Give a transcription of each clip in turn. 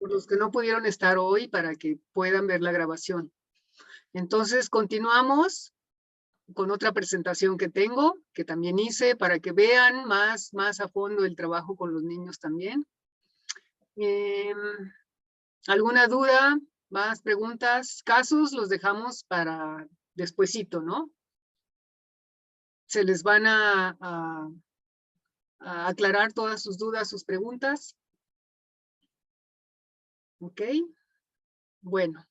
por los que no pudieron estar hoy para que puedan ver la grabación. Entonces, continuamos con otra presentación que tengo, que también hice, para que vean más a fondo el trabajo con los niños también. ¿Alguna duda? ¿Más preguntas? Casos los dejamos para despuesito, ¿no? Se les van a aclarar todas sus dudas, sus preguntas. ¿Ok? Bueno,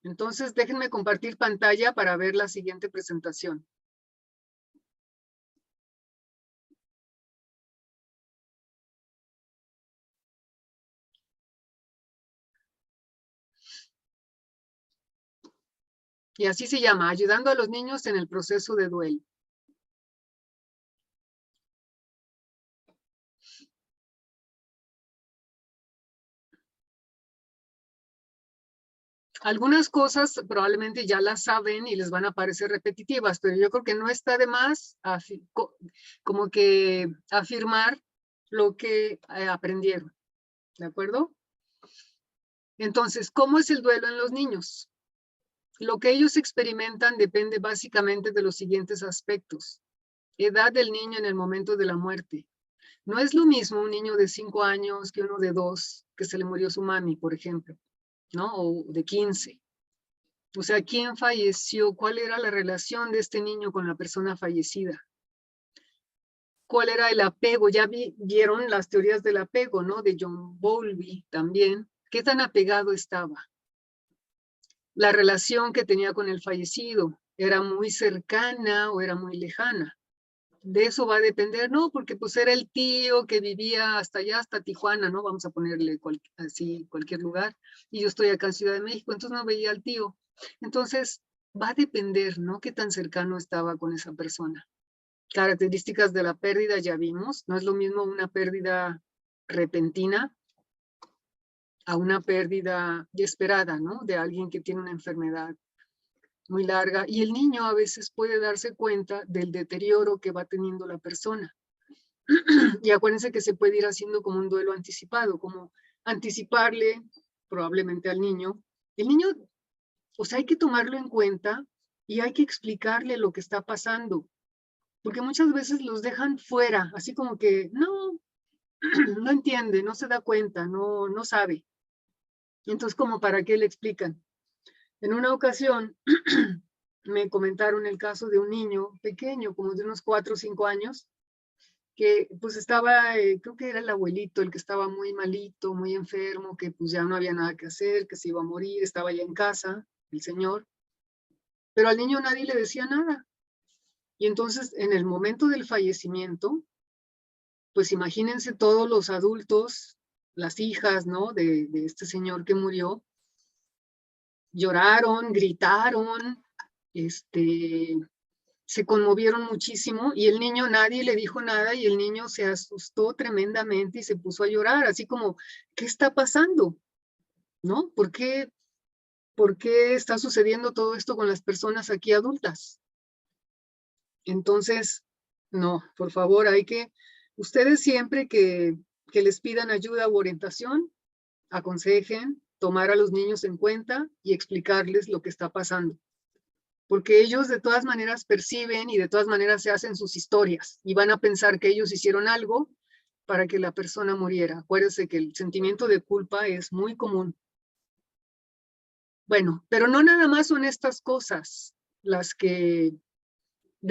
entonces déjenme compartir pantalla para ver la siguiente presentación. Y así se llama, ayudando a los niños en el proceso de duelo. Algunas cosas probablemente ya las saben y les van a parecer repetitivas, pero yo creo que no está de más como que afirmar lo que aprendieron, ¿de acuerdo? Entonces, ¿cómo es el duelo en los niños? Lo que ellos experimentan depende básicamente de los siguientes aspectos. Edad del niño en el momento de la muerte. No es lo mismo un niño de 5 años que uno de 2, que se le murió su mami, por ejemplo, ¿no? O de 15. O sea, ¿quién falleció? ¿Cuál era la relación de este niño con la persona fallecida? ¿Cuál era el apego? Ya vieron las teorías del apego, ¿no? De John Bowlby también. ¿Qué tan apegado estaba? La relación que tenía con el fallecido, ¿era muy cercana o era muy lejana? De eso va a depender, ¿no? Porque pues era el tío que vivía hasta allá, hasta Tijuana, ¿no? Vamos a ponerle así cualquier lugar. Y yo estoy acá en Ciudad de México, entonces no veía al tío. Entonces va a depender, ¿no? Qué tan cercano estaba con esa persona. Características de la pérdida ya vimos. No es lo mismo una pérdida repentina a una pérdida esperada, ¿no? De alguien que tiene una enfermedad muy larga. Y el niño a veces puede darse cuenta del deterioro que va teniendo la persona. Y acuérdense que se puede ir haciendo como un duelo anticipado, como anticiparle probablemente al niño. El niño, o sea, hay que tomarlo en cuenta y hay que explicarle lo que está pasando, porque muchas veces los dejan fuera, así como que no, no entiende, no se da cuenta, no sabe. Entonces, ¿como para qué le explican? En una ocasión me comentaron el caso de un niño pequeño, como de unos 4 o 5 años, que pues estaba, creo que era el abuelito el que estaba muy malito, muy enfermo, que pues ya no había nada que hacer, que se iba a morir, estaba ya en casa, el señor, pero al niño nadie le decía nada. Y entonces en el momento del fallecimiento, pues imagínense todos los adultos, las hijas, ¿no? De este señor que murió, lloraron, gritaron, se conmovieron muchísimo y el niño, nadie le dijo nada y el niño se asustó tremendamente y se puso a llorar, así como, ¿qué está pasando? ¿No? ¿Por qué está sucediendo todo esto con las personas aquí adultas? Entonces, no, por favor, ustedes siempre que les pidan ayuda u orientación, aconsejen, tomar a los niños en cuenta y explicarles lo que está pasando. Porque ellos de todas maneras perciben y de todas maneras se hacen sus historias y van a pensar que ellos hicieron algo para que la persona muriera. Acuérdense que el sentimiento de culpa es muy común. Bueno, pero no nada más son estas cosas de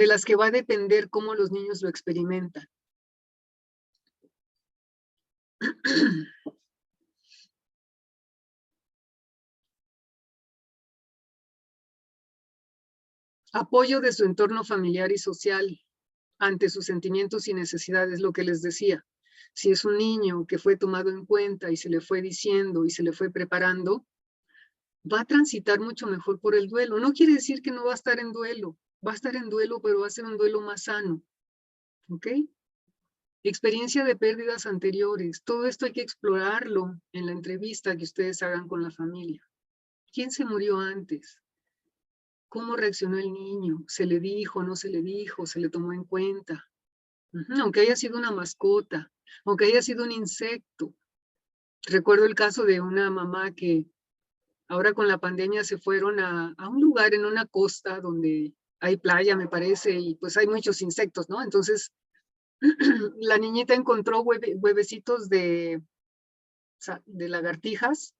las que va a depender cómo los niños lo experimentan. Apoyo de su entorno familiar y social ante sus sentimientos y necesidades, lo que les decía. Si es un niño que fue tomado en cuenta y se le fue diciendo y se le fue preparando, va a transitar mucho mejor por el duelo. No quiere decir que no va a estar en duelo. Va a estar en duelo, pero va a ser un duelo más sano. ¿Ok? Experiencia de pérdidas anteriores. Todo esto hay que explorarlo en la entrevista que ustedes hagan con la familia. ¿Quién se murió antes? ¿Cómo reaccionó el niño? ¿Se le dijo, no se le dijo? ¿Se le tomó en cuenta? Aunque haya sido una mascota, aunque haya sido un insecto. Recuerdo el caso de una mamá que ahora con la pandemia se fueron a un lugar en una costa donde hay playa, me parece, y pues hay muchos insectos, ¿no? Entonces, la niñita encontró huevecitos de lagartijas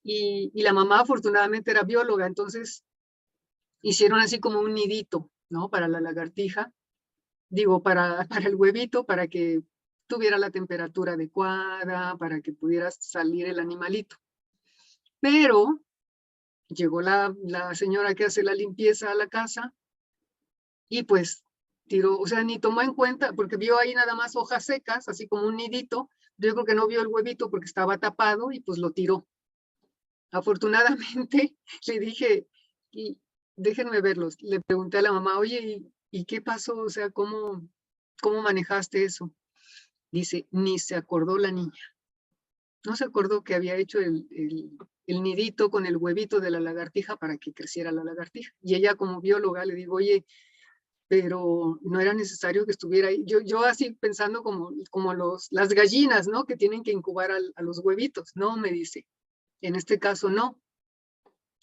y la mamá afortunadamente era bióloga, entonces hicieron así como un nidito, ¿no? Para la lagartija, digo, para el huevito, para que tuviera la temperatura adecuada, para que pudiera salir el animalito. Pero llegó la señora que hace la limpieza a la casa y pues tiró, o sea, ni tomó en cuenta, porque vio ahí nada más hojas secas, así como un nidito. Yo creo que no vio el huevito porque estaba tapado y pues lo tiró. Afortunadamente le dije, y déjenme verlos, le pregunté a la mamá, oye, ¿y qué pasó? O sea, ¿cómo manejaste eso? Dice, ni se acordó la niña. No se acordó que había hecho el nidito con el huevito de la lagartija para que creciera la lagartija. Y ella como bióloga le digo, oye, pero no era necesario que estuviera ahí. Yo así pensando como las gallinas, ¿no? Que tienen que incubar a los huevitos. No, me dice, en este caso no.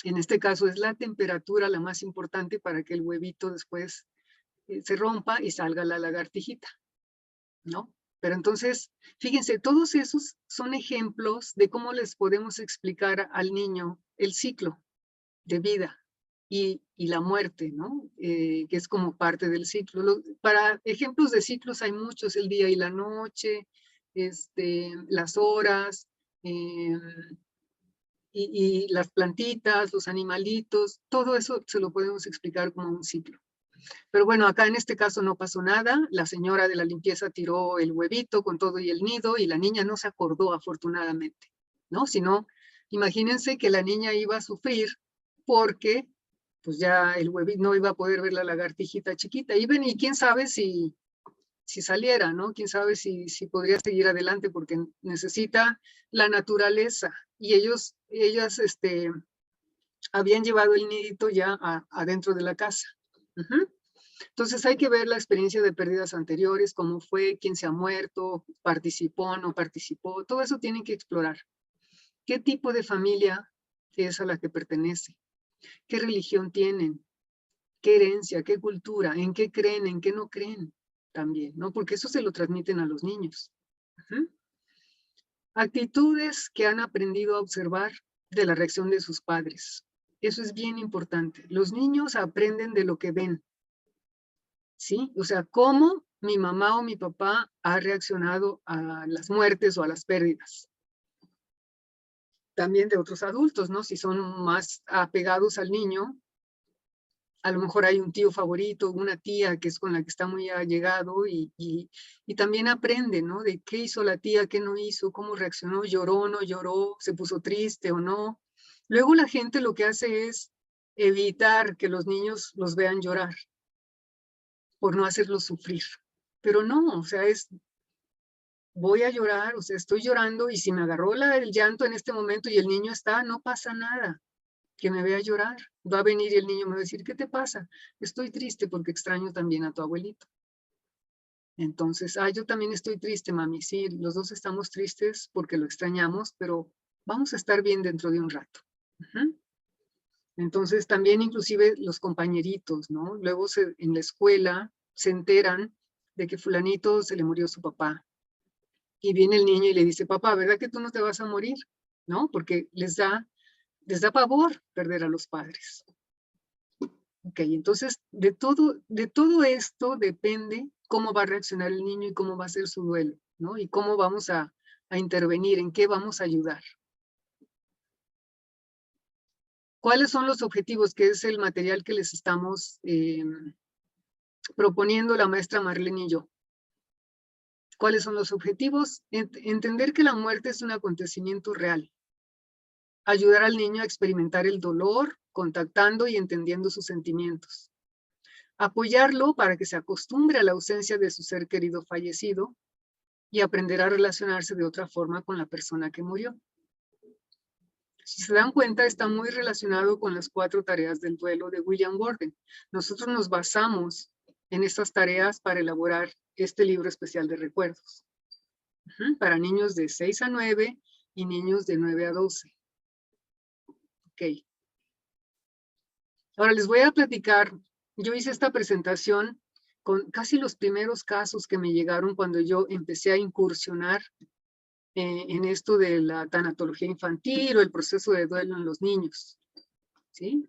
En este caso es la temperatura la más importante para que el huevito después se rompa y salga la lagartijita, ¿no? Pero entonces, fíjense, todos esos son ejemplos de cómo les podemos explicar al niño el ciclo de vida y la muerte, ¿no? Que es como parte del ciclo. Para ejemplos de ciclos hay muchos, el día y la noche, las horas, y las plantitas, los animalitos, todo eso se lo podemos explicar como un ciclo. Pero bueno, acá en este caso no pasó nada. La señora de la limpieza tiró el huevito con todo y el nido y la niña no se acordó afortunadamente, ¿no? Si no, imagínense que la niña iba a sufrir porque pues ya el huevito no iba a poder ver la lagartijita chiquita. Y ven, y quién sabe si saliera, ¿no? Quién sabe si podría seguir adelante porque necesita la naturaleza. Y ellas, habían llevado el nidito ya adentro de la casa. Entonces hay que ver la experiencia de pérdidas anteriores, cómo fue, quién se ha muerto, participó, no participó, todo eso tienen que explorar. ¿Qué tipo de familia es a la que pertenece? ¿Qué religión tienen? ¿Qué herencia? ¿Qué cultura? ¿En qué creen? ¿En qué no creen? También, ¿no? Porque eso se lo transmiten a los niños. Actitudes que han aprendido a observar de la reacción de sus padres. Eso es bien importante. Los niños aprenden de lo que ven. ¿Sí? O sea, cómo mi mamá o mi papá ha reaccionado a las muertes o a las pérdidas. También de otros adultos, ¿no? Si son más apegados al niño, a lo mejor hay un tío favorito, una tía que es con la que está muy allegado y también aprende, ¿no? De qué hizo la tía, qué no hizo, cómo reaccionó, lloró o no lloró, se puso triste o no. Luego la gente lo que hace es evitar que los niños los vean llorar por no hacerlos sufrir. Pero no, o sea, voy a llorar, o sea, estoy llorando y si me agarró el llanto en este momento y el niño está, no pasa nada, que me vea llorar. Va a venir y el niño me va a decir, ¿qué te pasa? Estoy triste porque extraño también a tu abuelito. Entonces, yo también estoy triste, mami. Sí, los dos estamos tristes porque lo extrañamos, pero vamos a estar bien dentro de un rato. Entonces, también inclusive los compañeritos, ¿no? Luego en la escuela se enteran de que fulanito se le murió su papá. Y viene el niño y le dice, papá, ¿verdad que tú no te vas a morir? ¿No? Porque les da pavor perder a los padres. Ok, entonces de todo esto depende cómo va a reaccionar el niño y cómo va a ser su duelo, ¿no? Y cómo vamos a intervenir, en qué vamos a ayudar. ¿Cuáles son los objetivos? Que es el material que les estamos proponiendo la maestra Marlene y yo. ¿Cuáles son los objetivos? Entender que la muerte es un acontecimiento real. Ayudar al niño a experimentar el dolor, contactando y entendiendo sus sentimientos. Apoyarlo para que se acostumbre a la ausencia de su ser querido fallecido y aprender a relacionarse de otra forma con la persona que murió. Si se dan cuenta, está muy relacionado con las 4 tareas del duelo de William Worden. Nosotros nos basamos en estas tareas para elaborar este libro especial de recuerdos. Para niños de 6 a 9 y niños de 9 a 12. Ok. Ahora les voy a platicar, yo hice esta presentación con casi los primeros casos que me llegaron cuando yo empecé a incursionar en esto de la tanatología infantil o el proceso de duelo en los niños. ¿Sí?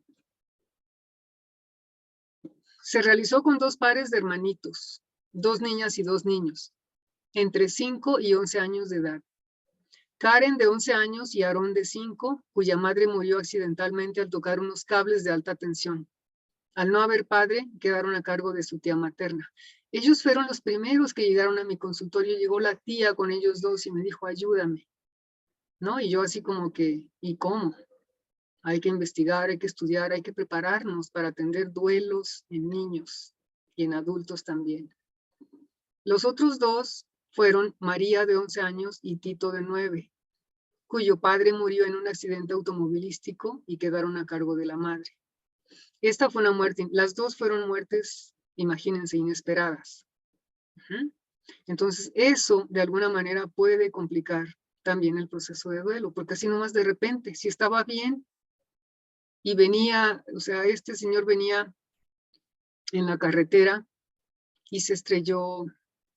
Se realizó con 2 pares de hermanitos, 2 niñas y 2 niños, entre 5 y 11 años de edad. Karen, de 11 años, y Aarón, de 5, cuya madre murió accidentalmente al tocar unos cables de alta tensión. Al no haber padre, quedaron a cargo de su tía materna. Ellos fueron los primeros que llegaron a mi consultorio. Llegó la tía con ellos 2 y me dijo, ayúdame, ¿no? Y yo así como que, ¿y cómo? Hay que investigar, hay que estudiar, hay que prepararnos para atender duelos en niños y en adultos también. Los otros 2 fueron María, de 11 años, y Tito, de 9, cuyo padre murió en un accidente automovilístico y quedaron a cargo de la madre. Esta fue una muerte, las 2 fueron muertes, imagínense, inesperadas. Entonces, eso de alguna manera puede complicar también el proceso de duelo, porque así nomás de repente, si estaba bien y venía, o sea, este señor venía en la carretera y se estrelló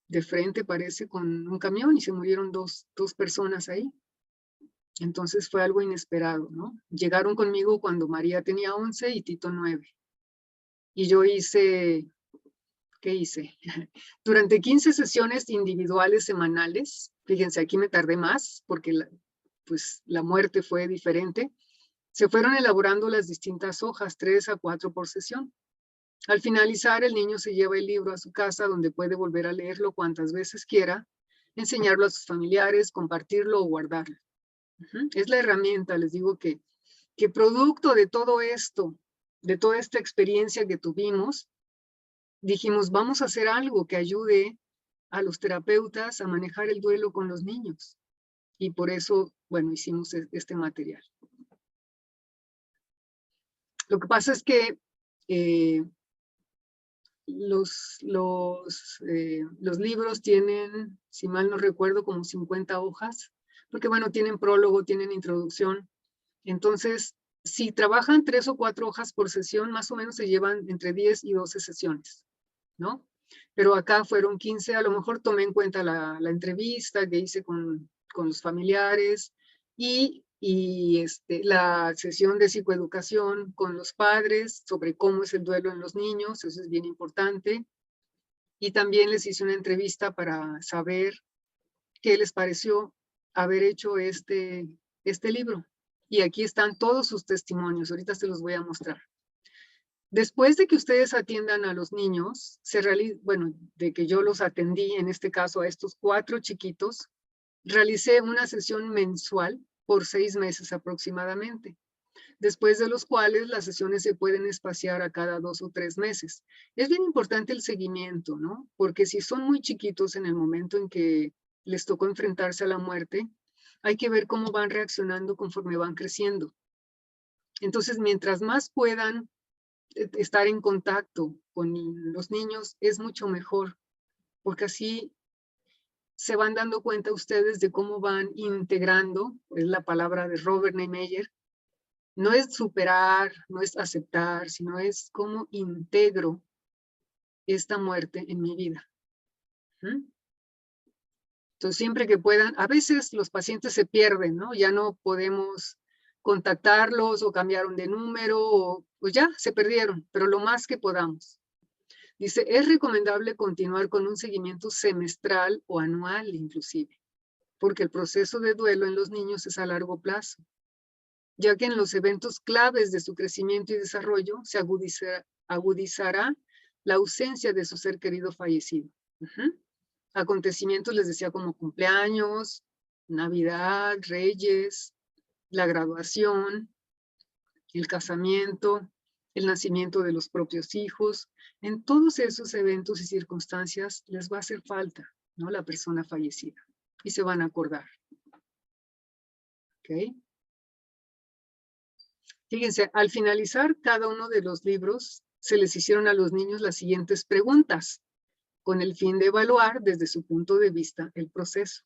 de frente, parece, con un camión y se murieron dos personas ahí. Entonces fue algo inesperado, ¿no? Llegaron conmigo cuando María tenía 11 y Tito 9. Y yo hice, ¿qué hice? Durante 15 sesiones individuales semanales, fíjense, aquí me tardé más porque la muerte fue diferente, se fueron elaborando las distintas hojas, 3 a 4 por sesión. Al finalizar, el niño se lleva el libro a su casa donde puede volver a leerlo cuantas veces quiera, enseñarlo a sus familiares, compartirlo o guardarlo. Es la herramienta, les digo que producto de todo esto, de toda esta experiencia que tuvimos, dijimos, vamos a hacer algo que ayude a los terapeutas a manejar el duelo con los niños. Y por eso, bueno, hicimos este material. Lo que pasa es que los libros tienen, si mal no recuerdo, como 50 hojas, porque bueno, tienen prólogo, tienen introducción. Entonces, si trabajan 3 o 4 hojas por sesión, más o menos se llevan entre 10 y 12 sesiones, ¿no? Pero acá fueron 15, a lo mejor tomé en cuenta la entrevista que hice con los familiares y la sesión de psicoeducación con los padres sobre cómo es el duelo en los niños, eso es bien importante. Y también les hice una entrevista para saber qué les pareció haber hecho este libro. Y aquí están todos sus testimonios, ahorita se los voy a mostrar. Después de que ustedes atiendan a los niños, bueno, de que yo los atendí, en este caso a estos 4 chiquitos, realicé una sesión mensual por 6 meses aproximadamente, después de los cuales las sesiones se pueden espaciar a cada 2 o 3 meses. Es bien importante el seguimiento, ¿no? Porque si son muy chiquitos en el momento en que les tocó enfrentarse a la muerte, hay que ver cómo van reaccionando conforme van creciendo. Entonces, mientras más puedan estar en contacto con los niños, es mucho mejor, porque así se van dando cuenta ustedes de cómo van integrando, es la palabra de Robert Neymeyer, no es superar, no es aceptar, sino es cómo integro esta muerte en mi vida. Entonces, siempre que puedan, a veces los pacientes se pierden, ¿no? Ya no podemos contactarlos o cambiaron de número o pues ya se perdieron, pero lo más que podamos. Dice, es recomendable continuar con un seguimiento semestral o anual inclusive, porque el proceso de duelo en los niños es a largo plazo, ya que en los eventos claves de su crecimiento y desarrollo se agudizará la ausencia de su ser querido fallecido. Acontecimientos, les decía, como cumpleaños, Navidad, Reyes, la graduación, el casamiento, el nacimiento de los propios hijos. En todos esos eventos y circunstancias les va a hacer falta, ¿no? La persona fallecida y se van a acordar. ¿Ok? Fíjense, al finalizar cada uno de los libros, se les hicieron a los niños las siguientes preguntas, con el fin de evaluar desde su punto de vista el proceso.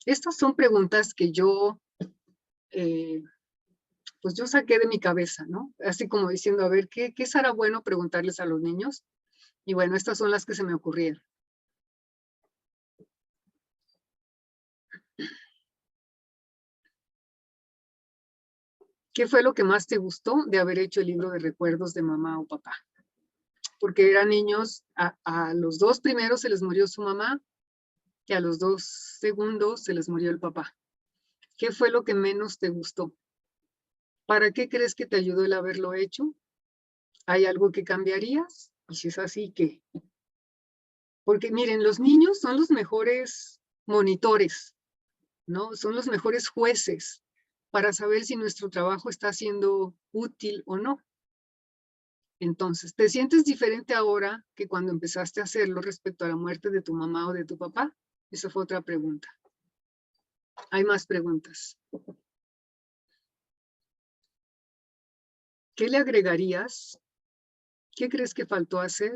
Estas son preguntas que yo, pues yo saqué de mi cabeza, ¿no? Así como diciendo, a ver, ¿qué será bueno preguntarles a los niños? Y bueno, estas son las que se me ocurrieron. ¿Qué fue lo que más te gustó de haber hecho el libro de recuerdos de mamá o papá? Porque eran niños, a los 2 primeros se les murió su mamá y a los 2 segundos se les murió el papá. ¿Qué fue lo que menos te gustó? ¿Para qué crees que te ayudó el haberlo hecho? ¿Hay algo que cambiarías? Y si es así, ¿qué? Porque miren, los niños son los mejores monitores, ¿no? Son los mejores jueces para saber si nuestro trabajo está siendo útil o no. Entonces, ¿te sientes diferente ahora que cuando empezaste a hacerlo respecto a la muerte de tu mamá o de tu papá? Esa fue otra pregunta. Hay más preguntas. ¿Qué le agregarías? ¿Qué crees que faltó hacer?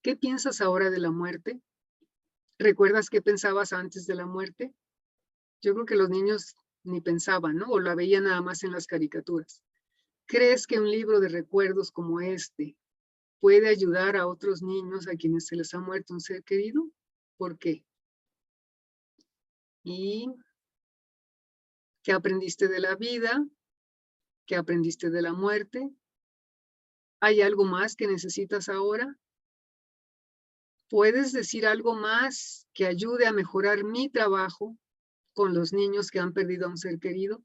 ¿Qué piensas ahora de la muerte? ¿Recuerdas qué pensabas antes de la muerte? Yo creo que los niños ni pensaban, ¿no? O la veían nada más en las caricaturas. ¿Crees que un libro de recuerdos como este puede ayudar a otros niños a quienes se les ha muerto un ser querido? ¿Por qué? ¿Y qué aprendiste de la vida? ¿Qué aprendiste de la muerte? ¿Hay algo más que necesitas ahora? ¿Puedes decir algo más que ayude a mejorar mi trabajo con los niños que han perdido a un ser querido?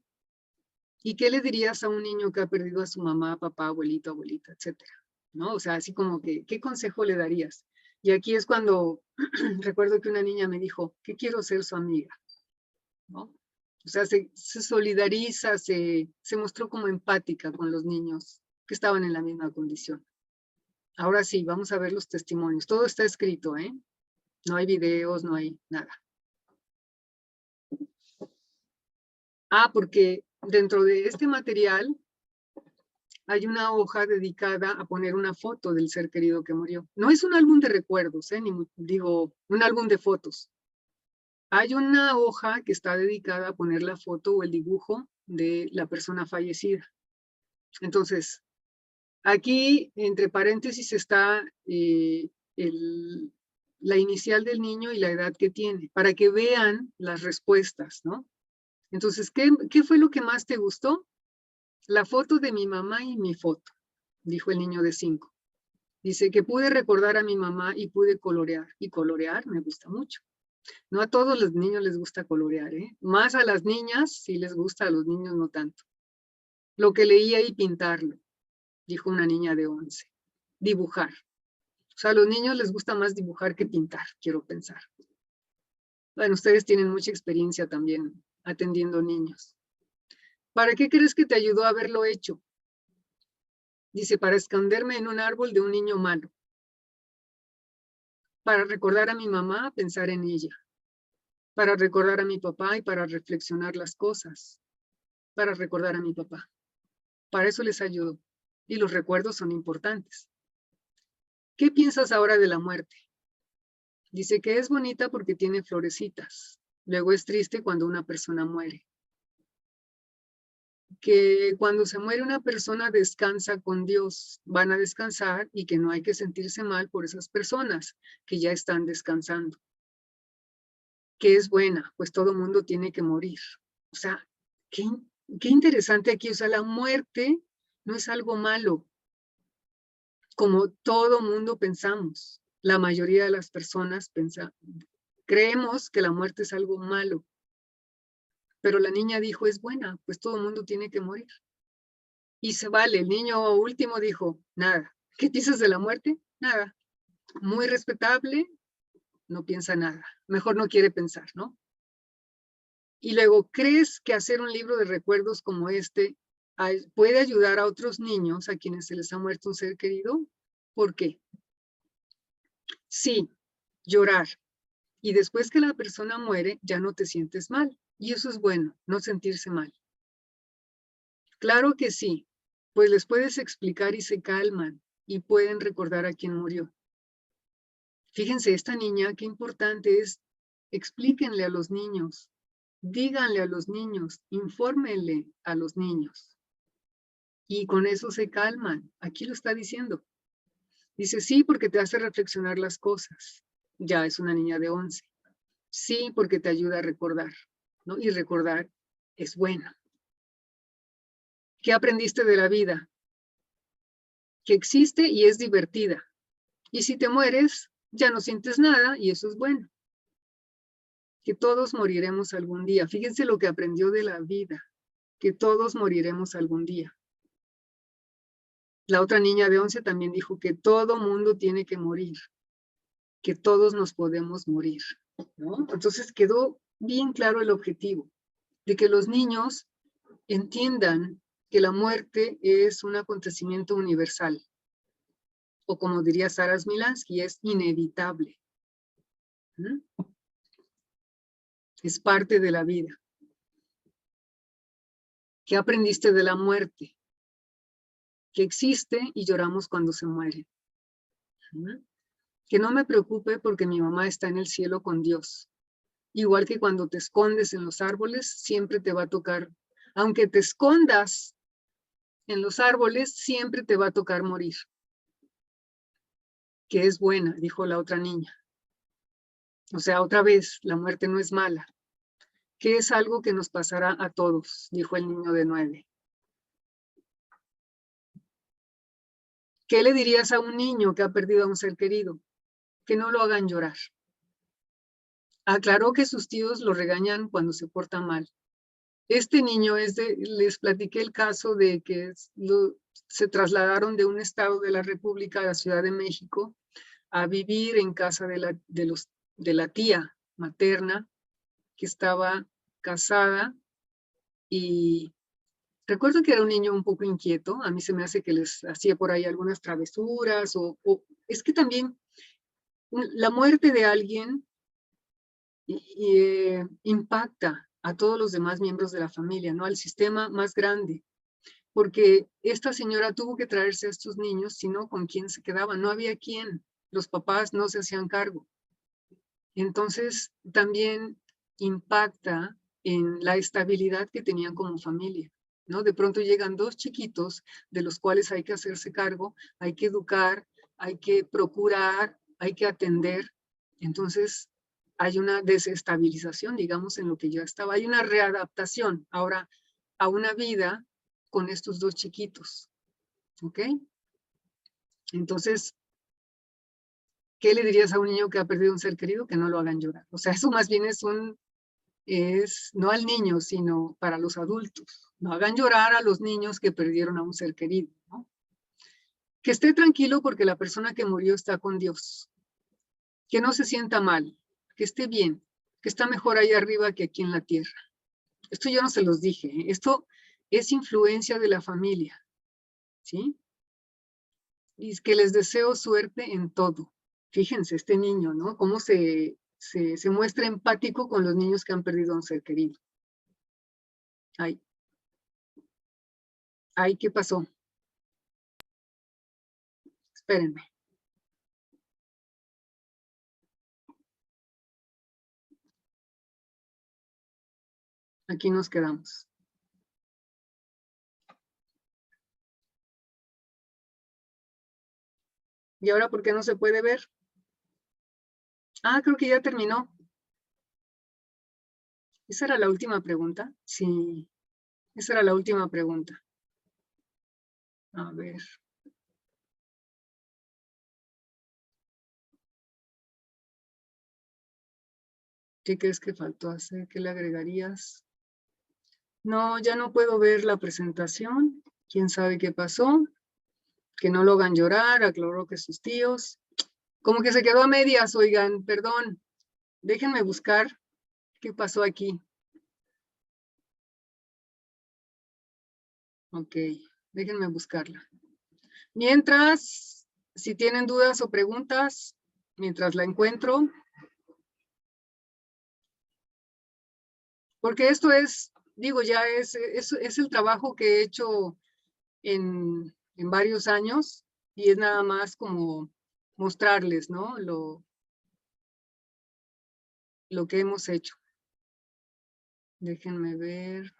¿Y qué le dirías a un niño que ha perdido a su mamá, papá, abuelito, abuelita, etcétera? ¿No? O sea, así como que, ¿qué consejo le darías? Y aquí es cuando recuerdo que una niña me dijo, que quiero ser su amiga, ¿no? O sea, se solidariza, se mostró como empática con los niños que estaban en la misma condición. Ahora sí, vamos a ver los testimonios. Todo está escrito, ¿eh? No hay videos, no hay nada. Porque dentro de este material hay una hoja dedicada a poner una foto del ser querido que murió. No es un álbum de recuerdos, ni digo, un álbum de fotos. Hay una hoja que está dedicada a poner la foto o el dibujo de la persona fallecida. Entonces, aquí entre paréntesis está la inicial del niño y la edad que tiene, para que vean las respuestas, ¿no? Entonces, ¿qué fue lo que más te gustó? La foto de mi mamá y mi foto, dijo el niño de 5. Dice que pude recordar a mi mamá y pude colorear. Y colorear me gusta mucho. No a todos los niños les gusta colorear, ¿eh? Más a las niñas sí les gusta, a los niños no tanto. Lo que leía y pintarlo, dijo una niña de 11. Dibujar. O sea, a los niños les gusta más dibujar que pintar, quiero pensar. Bueno, ustedes tienen mucha experiencia también atendiendo niños. ¿Para qué crees que te ayudó a haberlo hecho? Dice, para esconderme en un árbol de un niño malo. Para recordar a mi mamá, pensar en ella. Para recordar a mi papá y para reflexionar las cosas. Para recordar a mi papá. Para eso les ayudó. Y los recuerdos son importantes. ¿Qué piensas ahora de la muerte? Dice que es bonita porque tiene florecitas. Luego es triste cuando una persona muere. Que cuando se muere una persona descansa con Dios, van a descansar y que no hay que sentirse mal por esas personas que ya están descansando. Que es buena, pues todo mundo tiene que morir. O sea, qué interesante aquí. O sea, la muerte no es algo malo, como todo mundo pensamos. La mayoría de las personas creemos que la muerte es algo malo. Pero la niña dijo, es buena, pues todo el mundo tiene que morir. Y se vale. El niño último dijo, nada. ¿Qué piensas de la muerte? Nada. Muy respetable, no piensa nada. Mejor no quiere pensar, ¿no? Y luego, ¿crees que hacer un libro de recuerdos como este puede ayudar a otros niños a quienes se les ha muerto un ser querido? ¿Por qué? Sí, llorar. Y después que la persona muere, ya no te sientes mal. Y eso es bueno, no sentirse mal. Claro que sí, pues les puedes explicar y se calman y pueden recordar a quien murió. Fíjense, esta niña, qué importante es explíquenle a los niños, díganle a los niños, infórmenle a los niños. Y con eso se calman. Aquí lo está diciendo. Dice, sí, porque te hace reflexionar las cosas. Ya es una niña de 11. Sí, porque te ayuda a recordar, ¿no? Y recordar es bueno. ¿Qué aprendiste de la vida? Que existe y es divertida. Y si te mueres, ya no sientes nada y eso es bueno. Que todos moriremos algún día. Fíjense lo que aprendió de la vida, que todos moriremos algún día. La otra niña de 11 también dijo que todo mundo tiene que morir, que todos nos podemos morir, ¿no? Entonces quedó bien claro el objetivo, de que los niños entiendan que la muerte es un acontecimiento universal, o como diría Sara Smilansky, es inevitable. ¿Mm? Es parte de la vida. ¿Qué aprendiste de la muerte? Que existe y lloramos cuando se muere. ¿Mm? Que no me preocupe porque mi mamá está en el cielo con Dios. Igual que cuando te escondes en los árboles, siempre te va a tocar, aunque te escondas en los árboles, siempre te va a tocar morir. Que es buena, dijo la otra niña. O sea, otra vez, la muerte no es mala. Que es algo que nos pasará a todos, dijo el niño de 9. ¿Qué le dirías a un niño que ha perdido a un ser querido? Que no lo hagan llorar. Aclaró que sus tíos lo regañan cuando se porta mal. Este niño les platiqué el caso de que se trasladaron de un estado de la República a la Ciudad de México a vivir en casa de la tía materna que estaba casada, y recuerdo que era un niño un poco inquieto. A mí se me hace que les hacía por ahí algunas travesuras, o es que también la muerte de alguien impacta a todos los demás miembros de la familia, ¿no? Al sistema más grande, porque esta señora tuvo que traerse a estos niños, sino con quién se quedaba, no había quién, los papás no se hacían cargo. Entonces también impacta en la estabilidad que tenían como familia, ¿no? De pronto llegan 2 chiquitos de los cuales hay que hacerse cargo, hay que educar, hay que procurar, hay que atender. Entonces hay una desestabilización, digamos, en lo que ya estaba. Hay una readaptación ahora a una vida con estos 2 chiquitos, ¿ok? Entonces, ¿qué le dirías a un niño que ha perdido un ser querido? Que no lo hagan llorar. O sea, eso más bien es no al niño, sino para los adultos. No hagan llorar a los niños que perdieron a un ser querido, ¿no? Que esté tranquilo porque la persona que murió está con Dios. Que no se sienta mal, que esté bien, que está mejor ahí arriba que aquí en la tierra. Esto yo no se los dije, ¿eh? Esto es influencia de la familia, ¿sí? Y es que les deseo suerte en todo. Fíjense, este niño, ¿no? Cómo se muestra empático con los niños que han perdido a un ser querido. Ay, ay, ¿qué pasó? Espérenme. Aquí nos quedamos. ¿Y ahora por qué no se puede ver? Ah, creo que ya terminó. ¿Esa era la última pregunta? Sí, esa era la última pregunta. A ver. ¿Qué crees que faltó hacer? ¿Qué le agregarías? No, ya no puedo ver la presentación. ¿Quién sabe qué pasó? Que no lo hagan llorar, aclaró que sus tíos. Como que se quedó a medias, oigan, perdón. Déjenme buscar qué pasó aquí. Ok, déjenme buscarla. Mientras, si tienen dudas o preguntas, mientras la encuentro, porque esto es, digo, ya es el trabajo que he hecho en varios años, y es nada más como mostrarles, ¿no? lo que hemos hecho. Déjenme ver.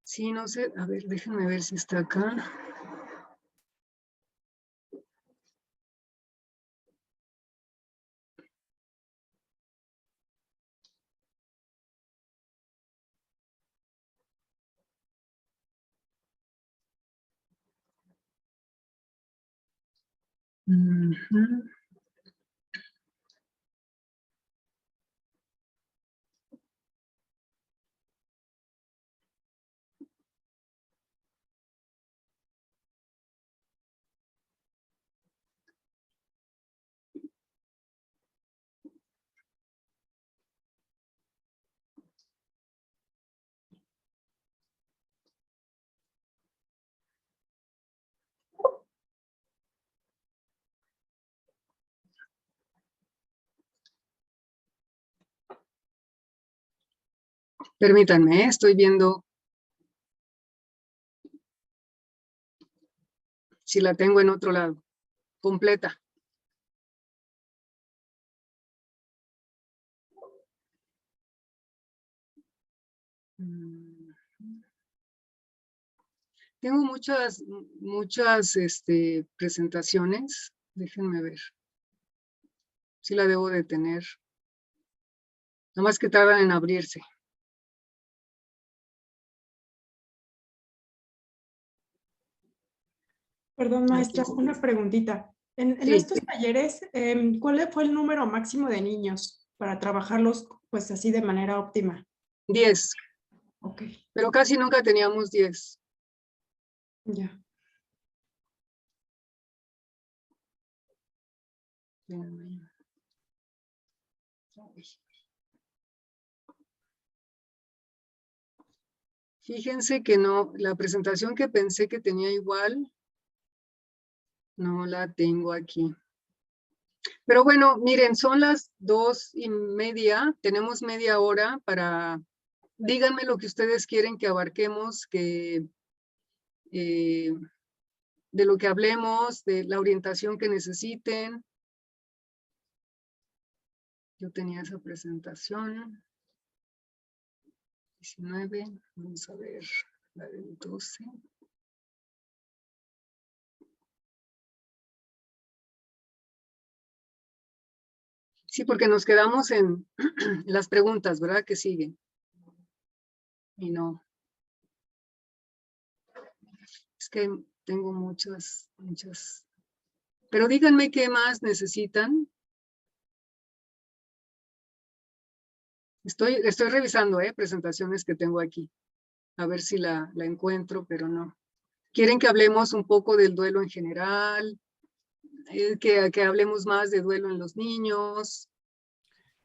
Sí, no sé, a ver, déjenme ver si está acá. Ujú. Permítanme, estoy viendo si la tengo en otro lado, completa. Tengo muchas presentaciones. Déjenme ver si la debo de tener. Nada más que tardan en abrirse. Perdón, maestra, una preguntita. En Sí, estos talleres, ¿cuál fue el número máximo de niños para trabajarlos pues así de manera óptima? 10, Ok, pero casi nunca teníamos 10. ya. Fíjense que no, la presentación que pensé que tenía igual, no la tengo aquí. Pero bueno, miren, son las 2:30, tenemos media hora para, díganme lo que ustedes quieren que abarquemos, que de lo que hablemos, de la orientación que necesiten. Yo tenía esa presentación. 19, vamos a ver la del 12. Sí, porque nos quedamos en las preguntas, ¿verdad? Que siguen. Y no. Es que tengo muchas. Pero díganme qué más necesitan. Estoy revisando, presentaciones que tengo aquí. A ver si la encuentro, pero no. ¿Quieren que hablemos un poco del duelo en general? Que hablemos más de duelo en los niños.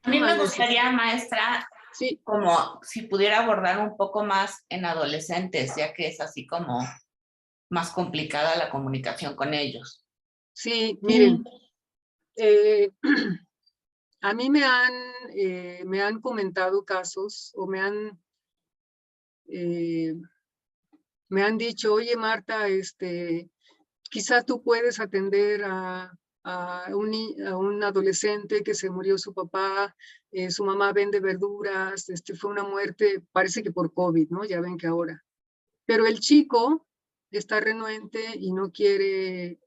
A mí me gustaría, maestra, sí, como si pudiera abordar un poco más en adolescentes, ya que es así como más complicada la comunicación con ellos. Sí, miren, a mí me han comentado casos o me han dicho, oye Marta, quizá tú puedes atender a un adolescente que se murió su papá, su mamá vende verduras, fue una muerte, parece que por COVID, ¿no? Ya ven que ahora. Pero el chico está renuente y no quiere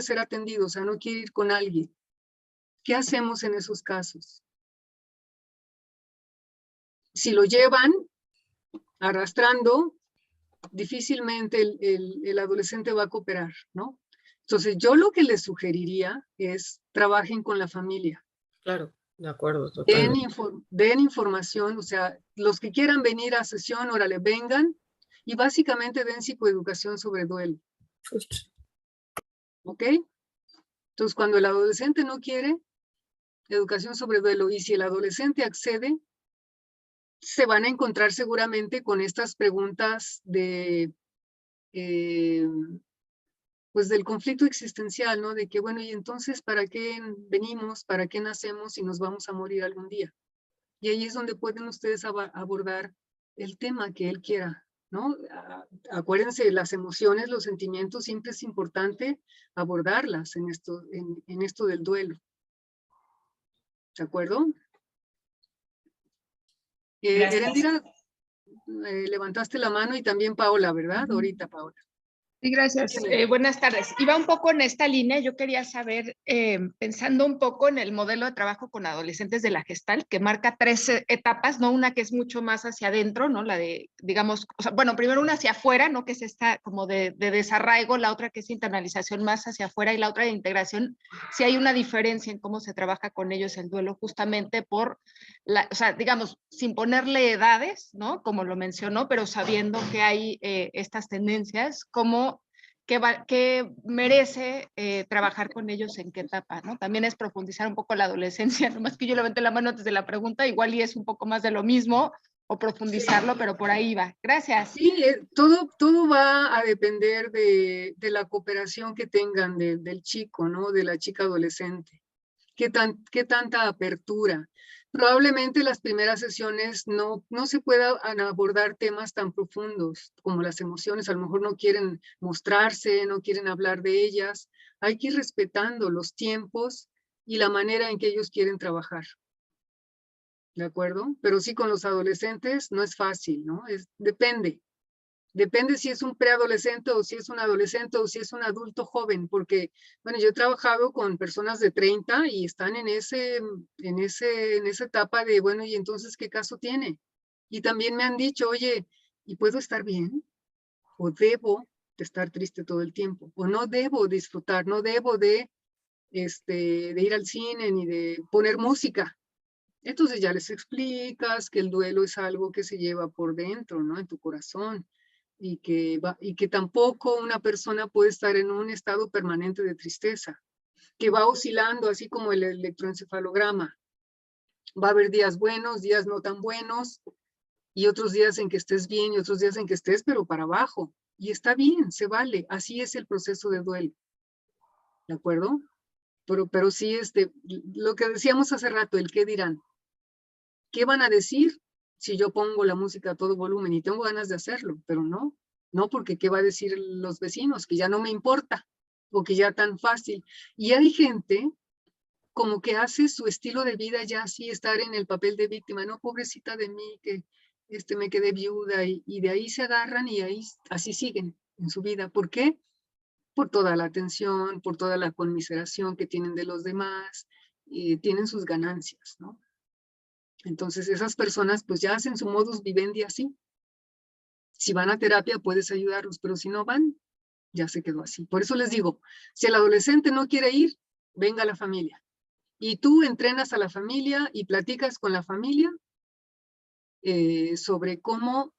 ser atendido, o sea, no quiere ir con alguien. ¿Qué hacemos en esos casos? Si lo llevan arrastrando, difícilmente el adolescente va a cooperar, ¿no? Entonces, yo lo que les sugeriría es trabajen con la familia. Claro, de acuerdo, totalmente. Den información, o sea, los que quieran venir a sesión, órale, vengan, y básicamente den psicoeducación sobre duelo. Justo. ¿Ok? Entonces, cuando el adolescente no quiere, educación sobre duelo, y si el adolescente accede, se van a encontrar seguramente con estas preguntas de pues del conflicto existencial, ¿no? De que, bueno, y entonces, ¿para qué venimos? ¿Para qué nacemos si nos vamos a morir algún día? Y ahí es donde pueden ustedes abordar el tema que él quiera, ¿no? Acuérdense, las emociones, los sentimientos, siempre es importante abordarlas en esto del duelo. ¿De acuerdo? Gracias. Erendira, levantaste la mano y también Paola, ¿verdad? Ahorita, Paola. Sí, gracias. Dime. Buenas tardes. Iba un poco en esta línea. Yo quería saber, pensando un poco en el modelo de trabajo con adolescentes de la Gestalt, que marca 3 etapas, ¿no? Una que es mucho más hacia adentro, ¿no? La de, digamos, o sea, bueno, primero una hacia afuera, ¿no? Que es esta como de desarraigo, la otra que es internalización más hacia afuera y la otra de integración. Sí hay una diferencia en cómo se trabaja con ellos el duelo, justamente por, o sea, digamos, sin ponerle edades, ¿no? Como lo mencionó, pero sabiendo que hay estas tendencias, como que merece trabajar con ellos en qué etapa, ¿no? También es profundizar un poco la adolescencia, nomás que yo levanté la mano antes de la pregunta, igual y es un poco más de lo mismo, o profundizarlo, pero por ahí va. Gracias. Sí, todo va a depender de la cooperación que tengan del chico, ¿no? De la chica adolescente. ¿Qué tanta apertura? Probablemente las primeras sesiones no se puedan abordar temas tan profundos como las emociones. A lo mejor no quieren mostrarse, no quieren hablar de ellas. Hay que ir respetando los tiempos y la manera en que ellos quieren trabajar. ¿De acuerdo? Pero sí, con los adolescentes no es fácil, ¿no? Depende. Depende si es un preadolescente o si es un adolescente o si es un adulto joven, porque, bueno, yo he trabajado con personas de 30 y están en esa etapa de, bueno, ¿y entonces qué caso tiene? Y también me han dicho, oye, ¿y puedo estar bien? ¿O debo de estar triste todo el tiempo? ¿O no debo disfrutar? ¿No debo de ir al cine ni de poner música? Entonces ya les explicas que el duelo es algo que se lleva por dentro, ¿no? En tu corazón. Y que tampoco una persona puede estar en un estado permanente de tristeza, que va oscilando así como el electroencefalograma. Va a haber días buenos, días no tan buenos, y otros días en que estés bien y otros días en que estés, pero para abajo. Y está bien, se vale. Así es el proceso de duelo. ¿De acuerdo? Pero sí, lo que decíamos hace rato, el qué dirán. ¿Qué van a decir si yo pongo la música a todo volumen? Y tengo ganas de hacerlo, pero no, porque ¿qué va a decir los vecinos? Que ya no me importa, o que ya tan fácil. Y hay gente como que hace su estilo de vida ya así, estar en el papel de víctima, no, pobrecita de mí, que me quedé viuda, y de ahí se agarran y ahí así siguen en su vida. ¿Por qué? Por toda la atención, por toda la conmiseración que tienen de los demás, y tienen sus ganancias, ¿no? Entonces esas personas pues ya hacen su modus vivendi así. Si van a terapia puedes ayudarlos, pero si no van, ya se quedó así. Por eso les digo, si el adolescente no quiere ir, venga a la familia. Y tú entrenas a la familia y platicas con la familia sobre cómo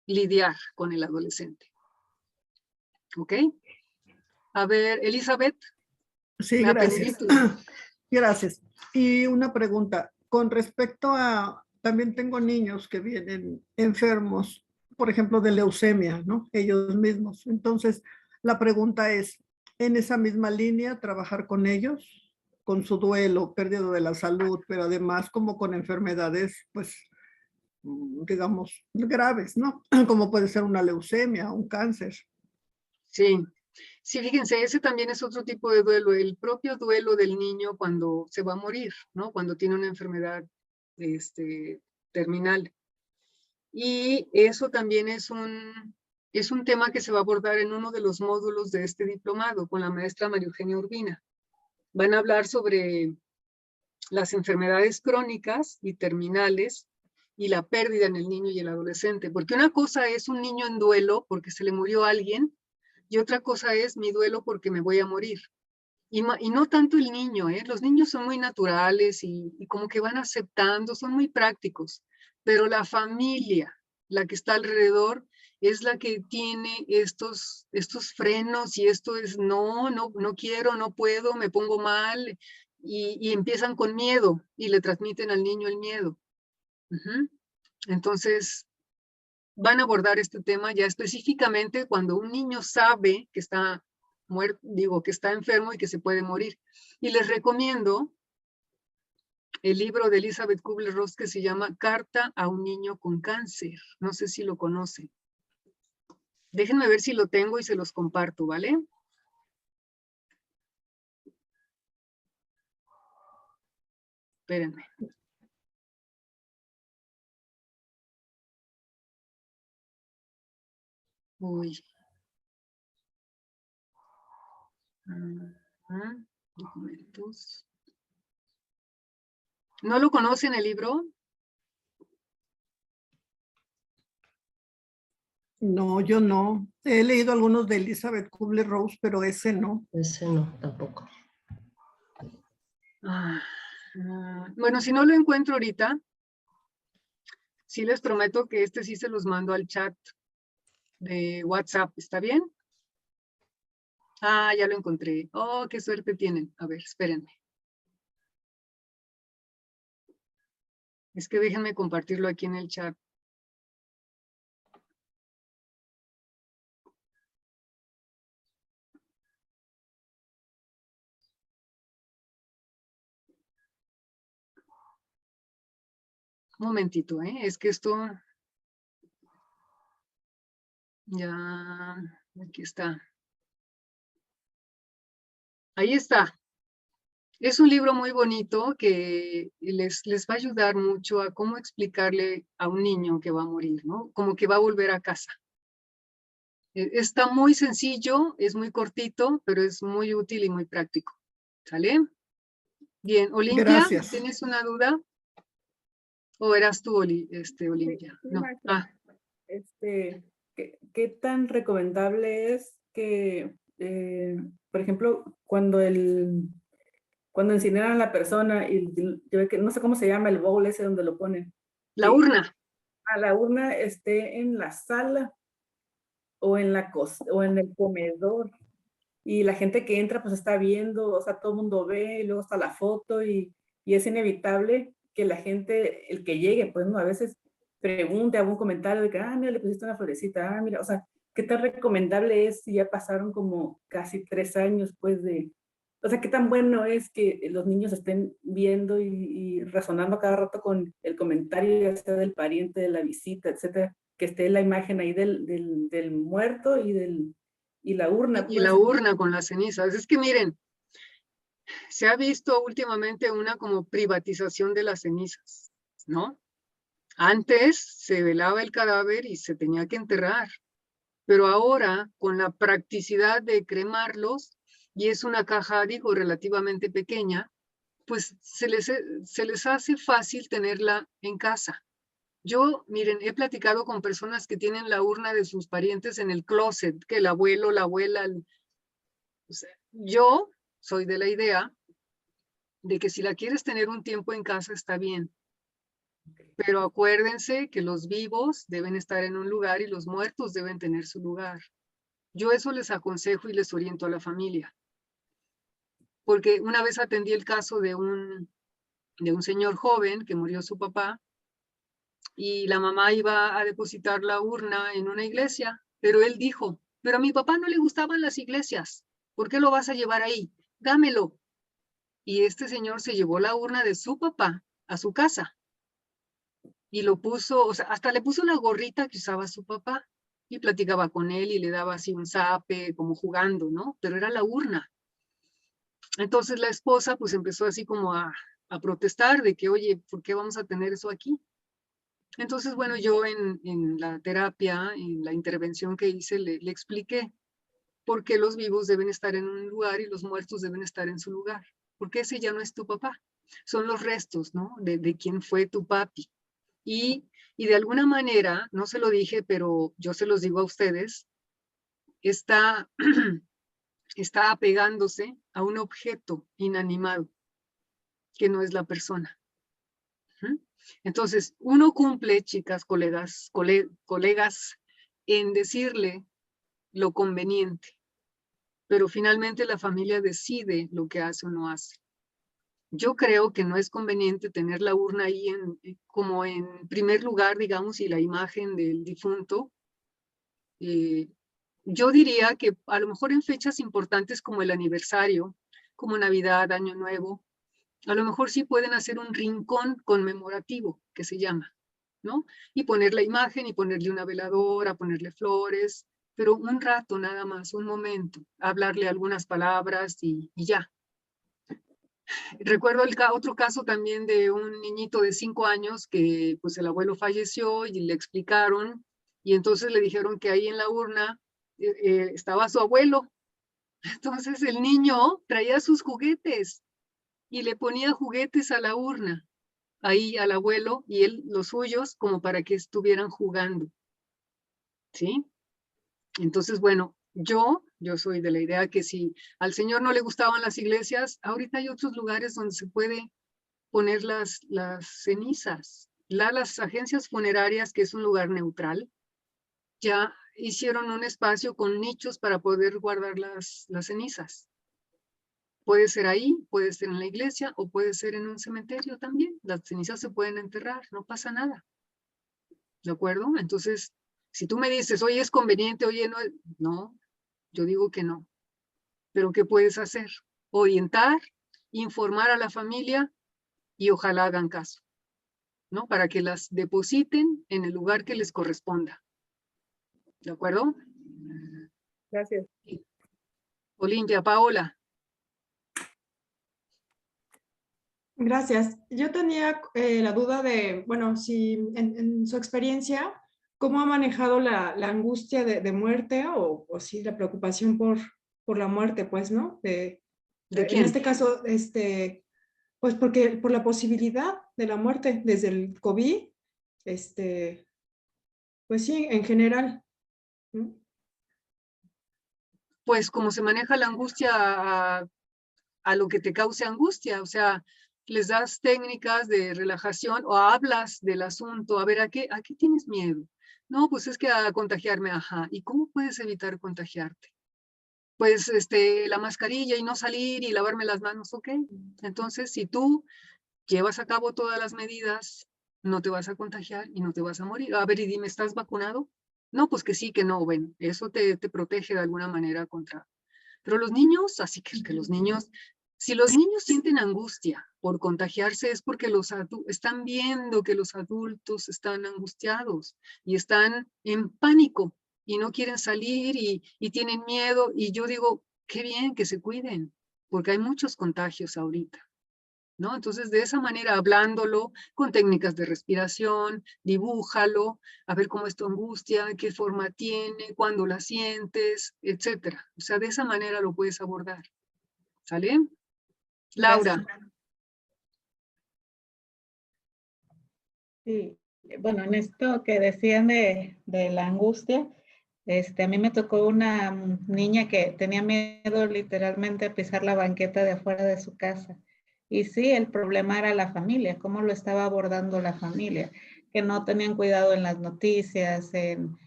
lidiar con el adolescente. ¿Ok? A ver, Elizabeth. Sí, gracias. Gracias. Y una pregunta. Con respecto a, también tengo niños que vienen enfermos, por ejemplo, de leucemia, ¿no? Ellos mismos. Entonces, la pregunta es, en esa misma línea, trabajar con ellos, con su duelo, pérdida de la salud, pero además como con enfermedades, pues, digamos, graves, ¿no? Como puede ser una leucemia, un cáncer. Sí. Sí, fíjense, ese también es otro tipo de duelo, el propio duelo del niño cuando se va a morir, ¿no? Cuando tiene una enfermedad terminal. Y eso también es un tema que se va a abordar en uno de los módulos de este diplomado con la maestra María Eugenia Urbina. Van a hablar sobre las enfermedades crónicas y terminales y la pérdida en el niño y el adolescente, porque una cosa es un niño en duelo porque se le murió alguien, y otra cosa es mi duelo porque me voy a morir. Y no tanto el niño, ¿eh? Los niños son muy naturales y como que van aceptando, son muy prácticos, pero la familia, la que está alrededor, es la que tiene estos frenos y esto es no quiero, no puedo, me pongo mal, y empiezan con miedo y le transmiten al niño el miedo. Entonces, van a abordar este tema ya específicamente cuando un niño sabe que está muerto, digo, que está enfermo y que se puede morir. Y les recomiendo el libro de Elizabeth Kubler-Ross que se llama Carta a un niño con cáncer. No sé si lo conocen. Déjenme ver si lo tengo y se los comparto, ¿vale? Espérenme. Uy. Documentos. ¿No lo conocen el libro? No, yo no. He leído algunos de Elizabeth Kubler-Ross, pero ese no. Ese no, tampoco. Bueno, si no lo encuentro ahorita, sí les prometo que este sí se los mando al chat de WhatsApp. ¿Está bien? Ah, ya lo encontré. Oh, qué suerte tienen. A ver, espérenme. Es que déjenme compartirlo aquí en el chat. Un momentito, ¿eh? Es que esto... Ya, aquí está. Ahí está. Es un libro muy bonito que les va a ayudar mucho a cómo explicarle a un niño que va a morir, ¿no? Como que va a volver a casa. Está muy sencillo, es muy cortito, pero es muy útil y muy práctico. ¿Sale? Bien, Olimpia, Gracias. ¿tienes una duda? ¿O eras tú, Olimpia? Sí, No. maestra. ¿Qué tan recomendable es que, por ejemplo, cuando incineran a la persona y yo ve que no sé cómo se llama el bowl ese donde lo ponen? La urna. A la urna esté en la sala o en el comedor, y la gente que entra pues está viendo, o sea, todo el mundo ve, y luego está la foto, y es inevitable que la gente, el que llegue, pues no, a veces pregunte algún comentario de que, mira, le pusiste una florecita, mira, o sea, ¿qué tan recomendable es si ya pasaron como casi 3 años, pues, o sea, qué tan bueno es que los niños estén viendo y razonando cada rato con el comentario, ya sea del pariente, de la visita, etcétera, que esté la imagen ahí del muerto y la urna? Y la urna con las cenizas. Es que miren, se ha visto últimamente una como privatización de las cenizas, ¿no? Antes se velaba el cadáver y se tenía que enterrar, pero ahora con la practicidad de cremarlos, y es una caja, digo, relativamente pequeña, pues se les hace fácil tenerla en casa. Yo, miren, he platicado con personas que tienen la urna de sus parientes en el closet, que el abuelo, la abuela, o sea, yo soy de la idea de que si la quieres tener un tiempo en casa está bien, pero acuérdense que los vivos deben estar en un lugar y los muertos deben tener su lugar. Yo eso les aconsejo y les oriento a la familia. Porque una vez atendí el caso de un señor joven que murió su papá y la mamá iba a depositar la urna en una iglesia, pero él dijo, pero a mi papá no le gustaban las iglesias, ¿por qué lo vas a llevar ahí? Dámelo. Y este señor se llevó la urna de su papá a su casa y lo puso, o sea, hasta le puso una gorrita que usaba su papá y platicaba con él y le daba así un zape, como jugando, ¿no? Pero era la urna. Entonces la esposa pues empezó así como a protestar de que, oye, ¿por qué vamos a tener eso aquí? Entonces, bueno, yo en la terapia, en la intervención que hice, le expliqué por qué los vivos deben estar en un lugar y los muertos deben estar en su lugar. Porque ese ya no es tu papá. Son los restos, ¿no? De quién fue tu papi. Y de alguna manera, no se lo dije, pero yo se los digo a ustedes, está apegándose a un objeto inanimado, que no es la persona. Entonces, uno cumple, chicas, colegas, en decirle lo conveniente, pero finalmente la familia decide lo que hace o no hace. Yo creo que no es conveniente tener la urna ahí como en primer lugar, digamos, y la imagen del difunto. Yo diría que a lo mejor en fechas importantes como el aniversario, como Navidad, Año Nuevo, a lo mejor sí pueden hacer un rincón conmemorativo, que se llama, ¿no? Y poner la imagen y ponerle una veladora, ponerle flores, pero un rato nada más, un momento, hablarle algunas palabras y ya. Recuerdo otro caso también de un niñito de 5 años que pues el abuelo falleció y le explicaron y entonces le dijeron que ahí en la urna estaba su abuelo. Entonces el niño traía sus juguetes y le ponía juguetes a la urna, ahí al abuelo y él los suyos como para que estuvieran jugando. ¿Sí? Entonces, bueno, yo soy de la idea que si al Señor no le gustaban las iglesias, ahorita hay otros lugares donde se puede poner las cenizas. Las agencias funerarias, que es un lugar neutral, ya hicieron un espacio con nichos para poder guardar las cenizas. Puede ser ahí, puede ser en la iglesia o puede ser en un cementerio también. Las cenizas se pueden enterrar, no pasa nada. ¿De acuerdo? Entonces, si tú me dices, oye, es conveniente, oye, no, yo digo que no. Pero ¿qué puedes hacer? Orientar, informar a la familia y ojalá hagan caso, ¿no? Para que las depositen en el lugar que les corresponda. ¿De acuerdo? Gracias. Olimpia, Paola. Gracias. Yo tenía la duda de, bueno, si en su experiencia, ¿cómo ha manejado la angustia de muerte o si la preocupación por la muerte, pues, ¿no? ¿De en quién? este caso, pues porque por la posibilidad de la muerte desde el COVID, pues sí, en general, ¿no? Pues como se maneja la angustia a lo que te cause angustia, o sea, les das técnicas de relajación o hablas del asunto, a ver, ¿a qué tienes miedo? No, pues es que a contagiarme, ajá. ¿Y cómo puedes evitar contagiarte? Pues la mascarilla y no salir y lavarme las manos, ok. Entonces, si tú llevas a cabo todas las medidas, no te vas a contagiar y no te vas a morir. A ver, y dime, ¿estás vacunado? No, pues que sí, que no, bueno, eso te protege de alguna manera contra. Pero los niños, así que los niños, si los niños sienten angustia por contagiarse es porque están viendo que los adultos están angustiados y están en pánico y no quieren salir y tienen miedo. Y yo digo, qué bien que se cuiden, porque hay muchos contagios ahorita, ¿no? Entonces, de esa manera, hablándolo con técnicas de respiración, dibújalo, a ver cómo es tu angustia, qué forma tiene, cuándo la sientes, etcétera. O sea, de esa manera lo puedes abordar. ¿Sale? Laura. Sí, bueno, en esto que decían de la angustia, a mí me tocó una niña que tenía miedo literalmente a pisar la banqueta de afuera de su casa. Y sí, el problema era la familia, cómo lo estaba abordando la familia, que no tenían cuidado en las noticias, en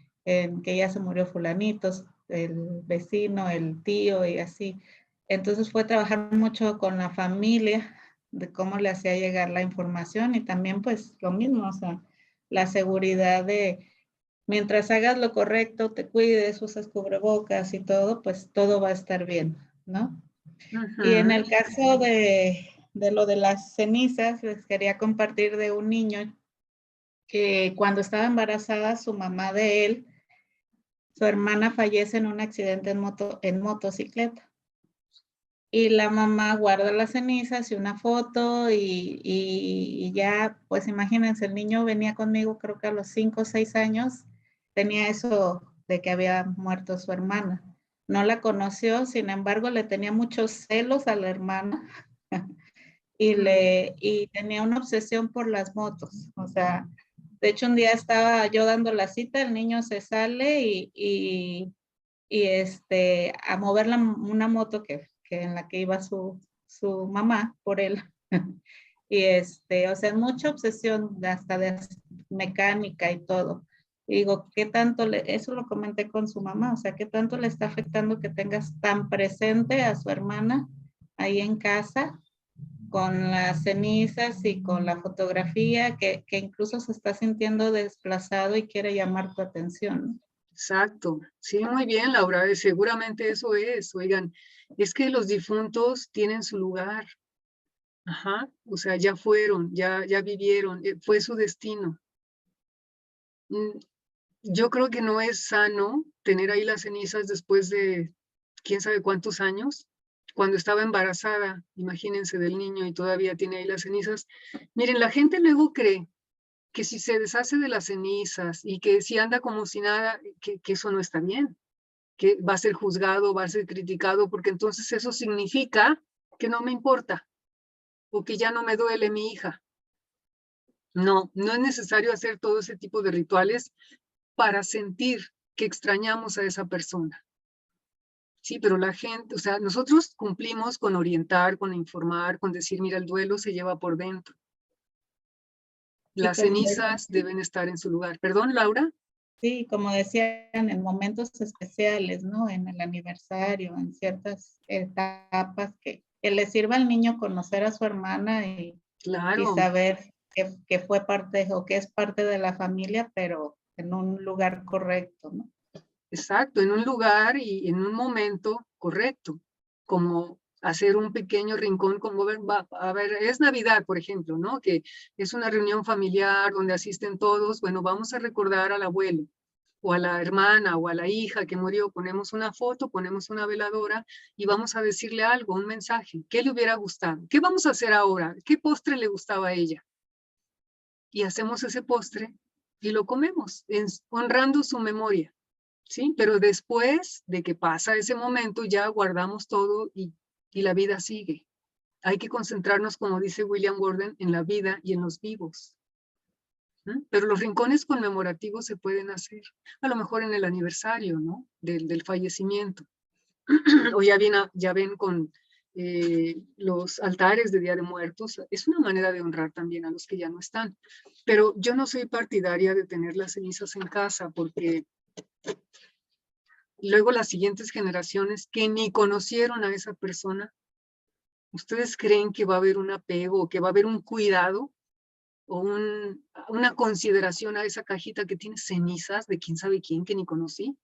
que ya se murió fulanitos, el vecino, el tío y así. Entonces fue trabajar mucho con la familia de cómo le hacía llegar la información y también pues lo mismo, o sea, la seguridad de mientras hagas lo correcto, te cuides, usas cubrebocas y todo, pues todo va a estar bien, ¿no? Y en el caso de lo de las cenizas, les quería compartir de un niño que cuando estaba embarazada, su mamá de él, su hermana fallece en un accidente en motocicleta. Y la mamá guarda las cenizas y una foto y ya, pues imagínense, el niño venía conmigo creo que a los 5 o 6 años, tenía eso de que había muerto su hermana. No la conoció, sin embargo, le tenía muchos celos a la hermana y tenía una obsesión por las motos. O sea, de hecho un día estaba yo dando la cita, el niño se sale y a mover una moto que en la que iba su mamá por él. Y o sea, mucha obsesión hasta de mecánica y todo. Y digo, ¿qué tanto eso lo comenté con su mamá, o sea, qué tanto le está afectando que tengas tan presente a su hermana ahí en casa con las cenizas y con la fotografía, que incluso se está sintiendo desplazado y quiere llamar tu atención, ¿no? Exacto. Sí, muy bien, Laura. Seguramente eso es. Oigan, es que los difuntos tienen su lugar. Ajá. O sea, ya fueron, ya vivieron, fue su destino. Yo creo que no es sano tener ahí las cenizas después de quién sabe cuántos años. Cuando estaba embarazada, imagínense, del niño y todavía tiene ahí las cenizas. Miren, la gente luego cree que si se deshace de las cenizas y que si anda como si nada, que eso no está bien, que va a ser juzgado, va a ser criticado, porque entonces eso significa que no me importa o que ya no me duele mi hija. No, no es necesario hacer todo ese tipo de rituales para sentir que extrañamos a esa persona. Sí, pero la gente, o sea, nosotros cumplimos con orientar, con informar, con decir, mira, el duelo se lleva por dentro. Las cenizas deben estar en su lugar. ¿Perdón, Laura? Sí, como decían, en momentos especiales, ¿no? En el aniversario, en ciertas etapas que le sirva al niño conocer a su hermana y Claro. saber que fue parte o que es parte de la familia, pero en un lugar correcto, ¿no? Exacto, en un lugar y en un momento correcto, como hacer un pequeño rincón, como a ver, es Navidad, por ejemplo, ¿no? Que es una reunión familiar donde asisten todos, bueno, vamos a recordar al abuelo, o a la hermana, o a la hija que murió, ponemos una foto, ponemos una veladora, y vamos a decirle algo, un mensaje, ¿qué le hubiera gustado? ¿Qué vamos a hacer ahora? ¿Qué postre le gustaba a ella? Y hacemos ese postre y lo comemos, honrando su memoria. ¿Sí? Pero después de que pasa ese momento, ya guardamos todo y la vida sigue. Hay que concentrarnos, como dice William Gordon, en la vida y en los vivos. Pero los rincones conmemorativos se pueden hacer, a lo mejor en el aniversario, ¿no? Del fallecimiento. O ya ven con los altares de Día de Muertos. Es una manera de honrar también a los que ya no están. Pero yo no soy partidaria de tener las cenizas en casa porque luego las siguientes generaciones que ni conocieron a esa persona, ¿ustedes creen que va a haber un apego, que va a haber un cuidado o una consideración a esa cajita que tiene cenizas de quién sabe quién que ni conocí?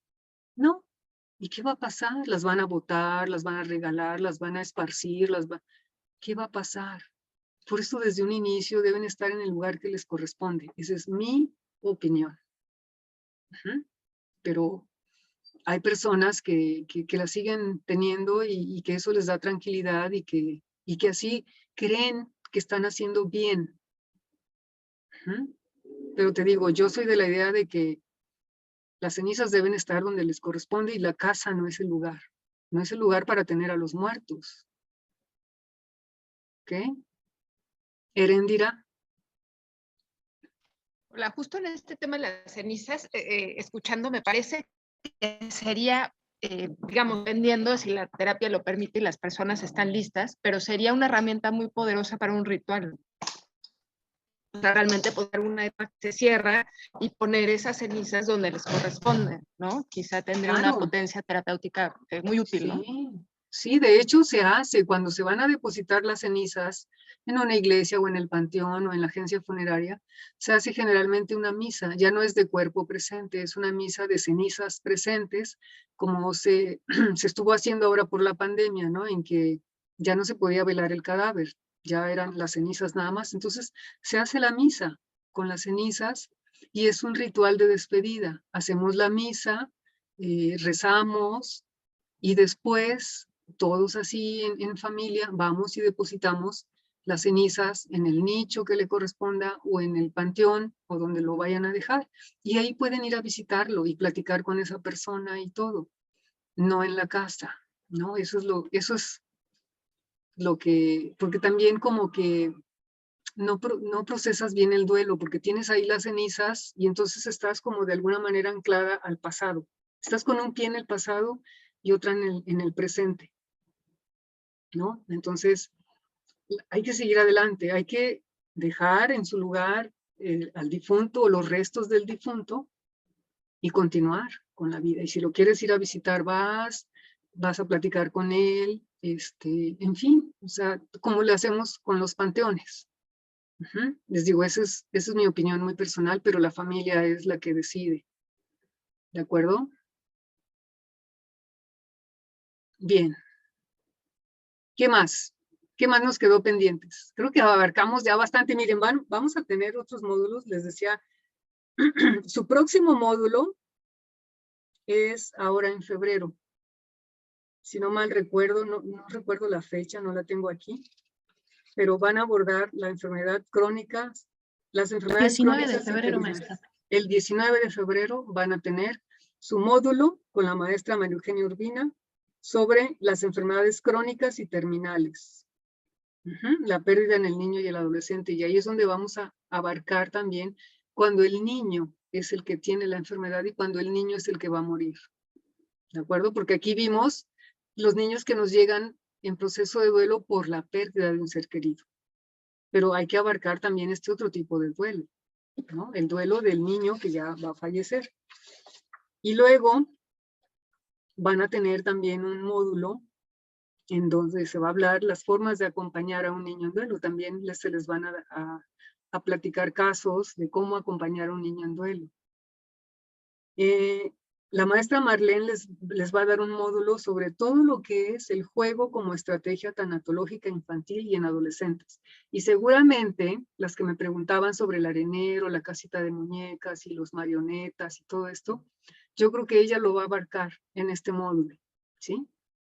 No. ¿Y qué va a pasar? ¿Las van a botar, las van a regalar, las van a esparcir? ¿Qué va a pasar? Por eso desde un inicio deben estar en el lugar que les corresponde. Esa es mi opinión. Pero hay personas que la siguen teniendo y que eso les da tranquilidad y que así creen que están haciendo bien. Pero te digo, yo soy de la idea de que las cenizas deben estar donde les corresponde y la casa no es el lugar. No es el lugar para tener a los muertos. ¿Ok? Erendira. Hola, justo en este tema de las cenizas, escuchando, me parece que sería, digamos, dependiendo si la terapia lo permite y las personas están listas, pero sería una herramienta muy poderosa para un ritual. O sea, realmente poner una etapa que se cierra y poner esas cenizas donde les corresponden, ¿no? Quizá tendría una potencia terapéutica muy útil, ¿no? Sí, de hecho se hace cuando se van a depositar las cenizas en una iglesia o en el panteón o en la agencia funeraria, se hace generalmente una misa, ya no es de cuerpo presente, es una misa de cenizas presentes, como se estuvo haciendo ahora por la pandemia, ¿no? En que ya no se podía velar el cadáver, ya eran las cenizas nada más, entonces se hace la misa con las cenizas y es un ritual de despedida, hacemos la misa, rezamos y después todos así en familia vamos y depositamos las cenizas en el nicho que le corresponda o en el panteón o donde lo vayan a dejar. Y ahí pueden ir a visitarlo y platicar con esa persona y todo, no en la casa, ¿no? Eso es lo que, porque también como que no procesas bien el duelo porque tienes ahí las cenizas y entonces estás como de alguna manera anclada al pasado. Estás con un pie en el pasado y otra en el presente, ¿no? Entonces, hay que seguir adelante, hay que dejar en su lugar al difunto o los restos del difunto y continuar con la vida. Y si lo quieres ir a visitar, vas a platicar con él, En fin, o sea, como lo hacemos con los panteones. Les digo, esa es mi opinión muy personal, pero la familia es la que decide. ¿De acuerdo? Bien. ¿Qué más? ¿Qué más nos quedó pendientes? Creo que abarcamos ya bastante. Miren, vamos a tener otros módulos. Les decía, su próximo módulo es ahora en febrero. Si no mal recuerdo, no recuerdo la fecha, no la tengo aquí, pero van a abordar la enfermedad crónica, las enfermedades 19 crónicas de febrero, y maestra. el 19 de febrero van a tener su módulo con la maestra María Eugenia Urbina sobre las enfermedades crónicas y terminales. La pérdida en el niño y el adolescente, y ahí es donde vamos a abarcar también cuando el niño es el que tiene la enfermedad y cuando el niño es el que va a morir. ¿De acuerdo? Porque aquí vimos los niños que nos llegan en proceso de duelo por la pérdida de un ser querido. Pero hay que abarcar también este otro tipo de duelo, ¿no? El duelo del niño que ya va a fallecer. Y luego van a tener también un módulo en donde se va a hablar las formas de acompañar a un niño en duelo. También se les van a platicar casos de cómo acompañar a un niño en duelo. La maestra Marlene les va a dar un módulo sobre todo lo que es el juego como estrategia tanatológica infantil y en adolescentes. Y seguramente las que me preguntaban sobre el arenero, la casita de muñecas y los marionetas y todo esto, yo creo que ella lo va a abarcar en este módulo, ¿sí?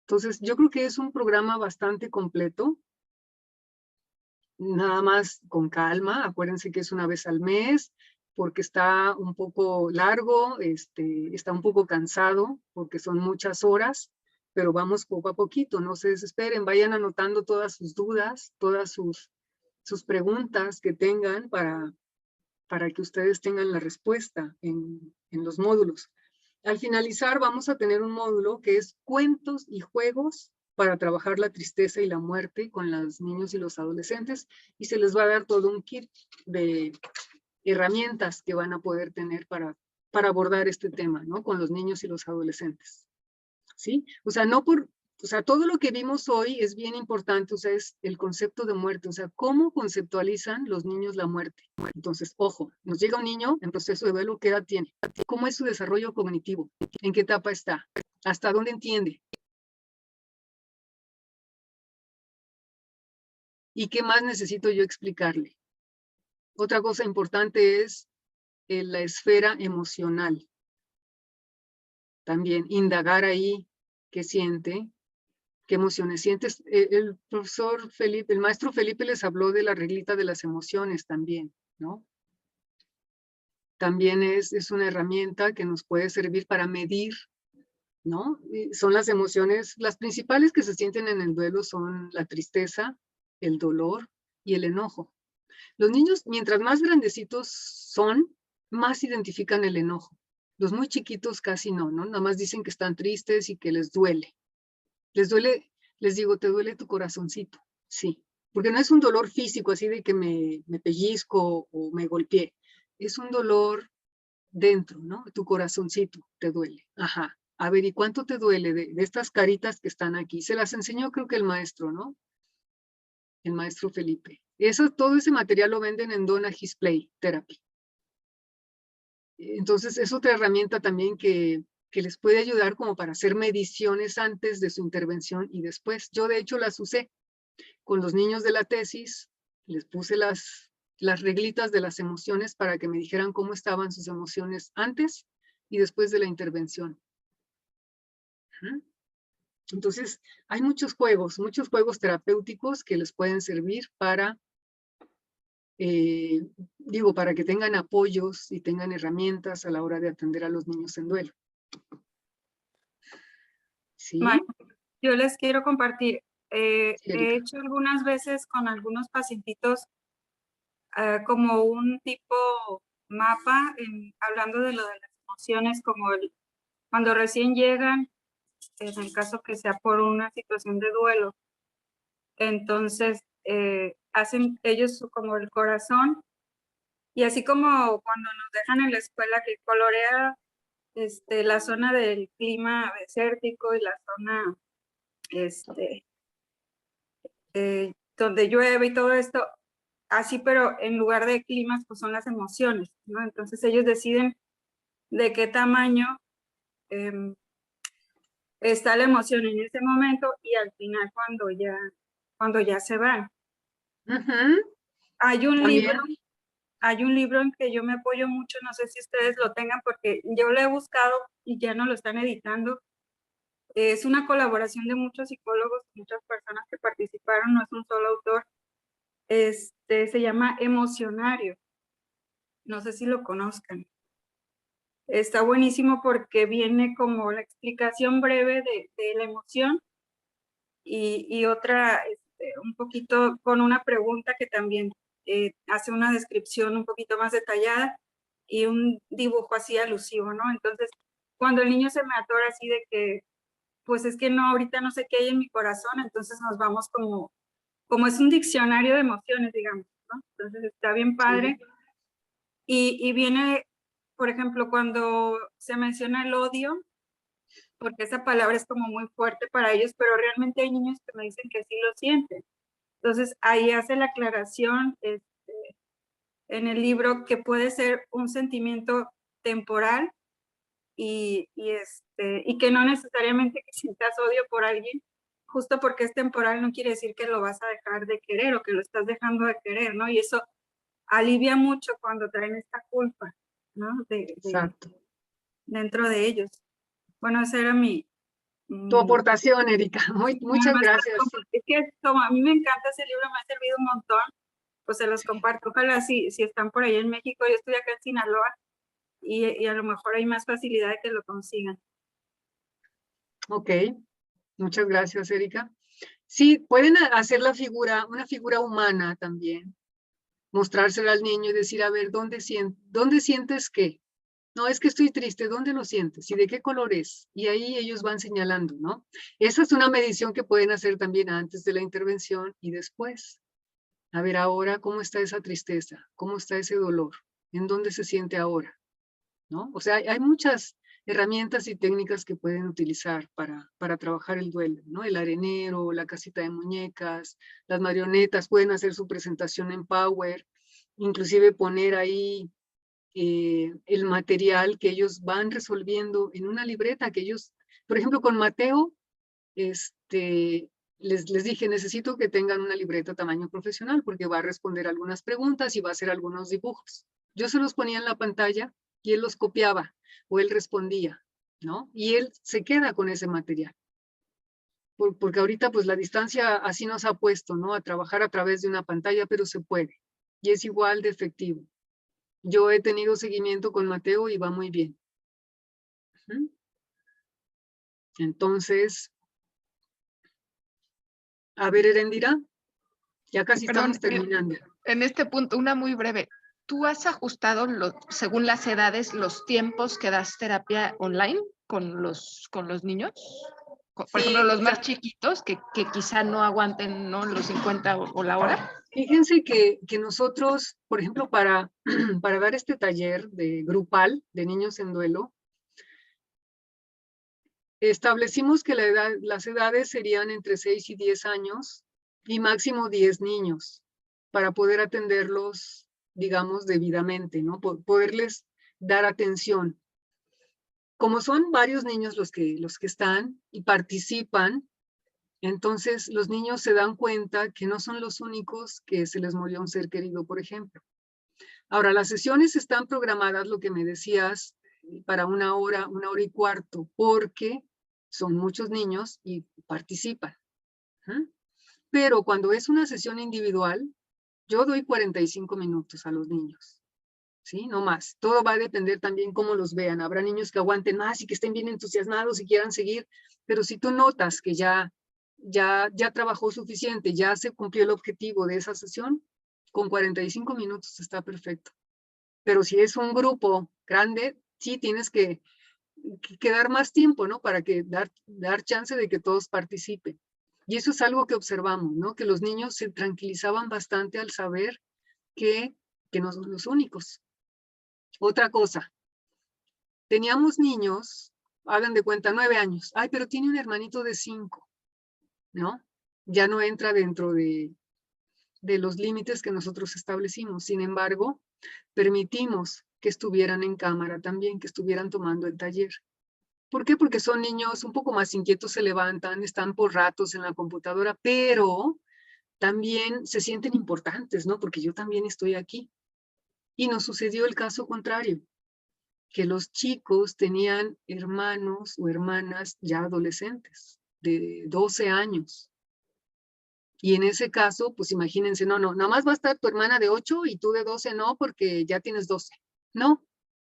Entonces, yo creo que es un programa bastante completo. Nada más con calma, acuérdense que es una vez al mes, porque está un poco largo, está un poco cansado, porque son muchas horas, pero vamos poco a poquito, no se desesperen, vayan anotando todas sus dudas, todas sus preguntas que tengan para que ustedes tengan la respuesta en los módulos. Al finalizar vamos a tener un módulo que es cuentos y juegos para trabajar la tristeza y la muerte con los niños y los adolescentes, y se les va a dar todo un kit de herramientas que van a poder tener para abordar este tema, ¿no? Con los niños y los adolescentes, ¿sí? O sea, todo lo que vimos hoy es bien importante, o sea, es el concepto de muerte, o sea, cómo conceptualizan los niños la muerte. Entonces, ojo, nos llega un niño en proceso de duelo, ¿qué edad tiene? ¿Cómo es su desarrollo cognitivo? ¿En qué etapa está? ¿Hasta dónde entiende? ¿Y qué más necesito yo explicarle? Otra cosa importante es la esfera emocional. También indagar ahí qué siente, qué emociones sientes. El profesor Felipe, el maestro Felipe les habló de la reglita de las emociones también, ¿no? También es una herramienta que nos puede servir para medir, ¿no? Son las emociones, las principales que se sienten en el duelo son la tristeza, el dolor y el enojo. Los niños, mientras más grandecitos son, más identifican el enojo. Los muy chiquitos casi no, ¿no? Nada más dicen que están tristes y que les duele. Les duele, les digo, ¿te duele tu corazoncito? Sí, porque no es un dolor físico así de que me pellizco o me golpeé. Es un dolor dentro, ¿no? Tu corazoncito te duele. Ajá. A ver, ¿y cuánto te duele de estas caritas que están aquí? Se las enseñó creo que el maestro, ¿no? El maestro Felipe. Todo ese material lo venden en Donna His Play Therapy. Entonces, es otra herramienta también que les puede ayudar como para hacer mediciones antes de su intervención y después. Yo, de hecho, las usé con los niños de la tesis. Les puse las reglitas de las emociones para que me dijeran cómo estaban sus emociones antes y después de la intervención. Entonces, hay muchos juegos terapéuticos que les pueden servir para, para que tengan apoyos y tengan herramientas a la hora de atender a los niños en duelo. ¿Sí? Yo les quiero compartir. Sí, he hecho algunas veces con algunos pacientitos como un tipo mapa, hablando de lo de las emociones, como cuando recién llegan, en el caso que sea por una situación de duelo. Entonces, hacen ellos como el corazón, y así como cuando nos dejan en la escuela que colorea la zona del clima desértico y la zona donde llueve y todo esto, así, pero en lugar de climas, pues son las emociones, ¿no? Entonces ellos deciden de qué tamaño está la emoción en ese momento y al final cuando ya se van. Hay un libro en que yo me apoyo mucho, no sé si ustedes lo tengan porque yo lo he buscado y ya no lo están editando. Es una colaboración de muchos psicólogos, muchas personas que participaron, no es un solo autor. Se llama Emocionario. No sé si lo conozcan. Está buenísimo porque viene como la explicación breve de la emoción y otra, un poquito con una pregunta que también hace una descripción un poquito más detallada y un dibujo así alusivo, ¿no? Entonces, cuando el niño se me atora así de que, pues es que no, ahorita no sé qué hay en mi corazón, entonces nos vamos como es un diccionario de emociones, digamos, ¿no? Entonces está bien padre. Sí. Y viene, por ejemplo, cuando se menciona el odio, porque esa palabra es como muy fuerte para ellos, pero realmente hay niños que me dicen que sí lo sienten. Entonces ahí hace la aclaración en el libro que puede ser un sentimiento temporal y que no necesariamente que sientas odio por alguien, justo porque es temporal no quiere decir que lo vas a dejar de querer o que lo estás dejando de querer, ¿no? Y eso alivia mucho cuando traen esta culpa, ¿no? Exacto. Dentro de ellos. Bueno, esa era tu aportación, Erika. Muchas gracias. Es que como a mí me encanta ese libro, me ha servido un montón, pues se los comparto. Ojalá si están por ahí en México, yo estoy acá en Sinaloa y a lo mejor hay más facilidad de que lo consigan. Ok, muchas gracias, Erika. Sí, pueden hacer una figura humana también, mostrársela al niño y decir, a ver, ¿dónde sientes qué? No, es que estoy triste, ¿dónde lo sientes? ¿Y de qué color es? Y ahí ellos van señalando, ¿no? Esa es una medición que pueden hacer también antes de la intervención y después. A ver, ahora, ¿cómo está esa tristeza? ¿Cómo está ese dolor? ¿En dónde se siente ahora? ¿No? O sea, hay muchas herramientas y técnicas que pueden utilizar para trabajar el duelo, ¿no? El arenero, la casita de muñecas, las marionetas, pueden hacer su presentación en Power, inclusive poner ahí el material que ellos van resolviendo en una libreta que ellos, por ejemplo, con Mateo, les dije, necesito que tengan una libreta tamaño profesional porque va a responder algunas preguntas y va a hacer algunos dibujos. Yo se los ponía en la pantalla y él los copiaba o él respondía, ¿no? Y él se queda con ese material. Porque ahorita pues la distancia así nos ha puesto, ¿no? A trabajar a través de una pantalla, pero se puede. Y es igual de efectivo. Yo he tenido seguimiento con Mateo y va muy bien. Entonces, a ver, Erendira, ya casi estamos terminando. En este punto, una muy breve. ¿Tú has ajustado, según las edades, los tiempos que das terapia online con los niños? Por ejemplo, los más chiquitos que quizá no aguanten, ¿no?, los 50 o la hora. Fíjense que nosotros, por ejemplo, para dar este taller de grupal de niños en duelo, establecimos que las edades serían entre 6 y 10 años y máximo 10 niños para poder atenderlos, digamos, debidamente, ¿no? Poderles dar atención. Como son varios niños los que están y participan, entonces los niños se dan cuenta que no son los únicos que se les murió un ser querido, por ejemplo. Ahora, las sesiones están programadas, lo que me decías, para 1 hora, 1 hora y cuarto, porque son muchos niños y participan. Pero cuando es una sesión individual, yo doy 45 minutos a los niños. ¿Sí? No más. Todo va a depender también cómo los vean. Habrá niños que aguanten más y que estén bien entusiasmados y quieran seguir, pero si tú notas que ya trabajó suficiente, ya se cumplió el objetivo de esa sesión, con 45 minutos está perfecto. Pero si es un grupo grande, sí tienes que dar más tiempo, ¿no? Para que dar chance de que todos participen. Y eso es algo que observamos, ¿no? Que los niños se tranquilizaban bastante al saber que no son los únicos. Otra cosa, teníamos niños, hagan de cuenta, 9 años. Ay, pero tiene un hermanito de 5, ¿no? ya no entra dentro de los límites que nosotros establecimos. Sin embargo, permitimos que estuvieran en cámara también, que estuvieran tomando el taller. ¿Por qué? Porque son niños un poco más inquietos, se levantan, están por ratos en la computadora, pero también se sienten importantes, ¿no? Porque yo también estoy aquí. Y nos sucedió el caso contrario, que los chicos tenían hermanos o hermanas ya adolescentes, de 12 años. Y en ese caso, pues imagínense, no, nada más va a estar tu hermana de 8 y tú de 12 no, porque ya tienes 12. No,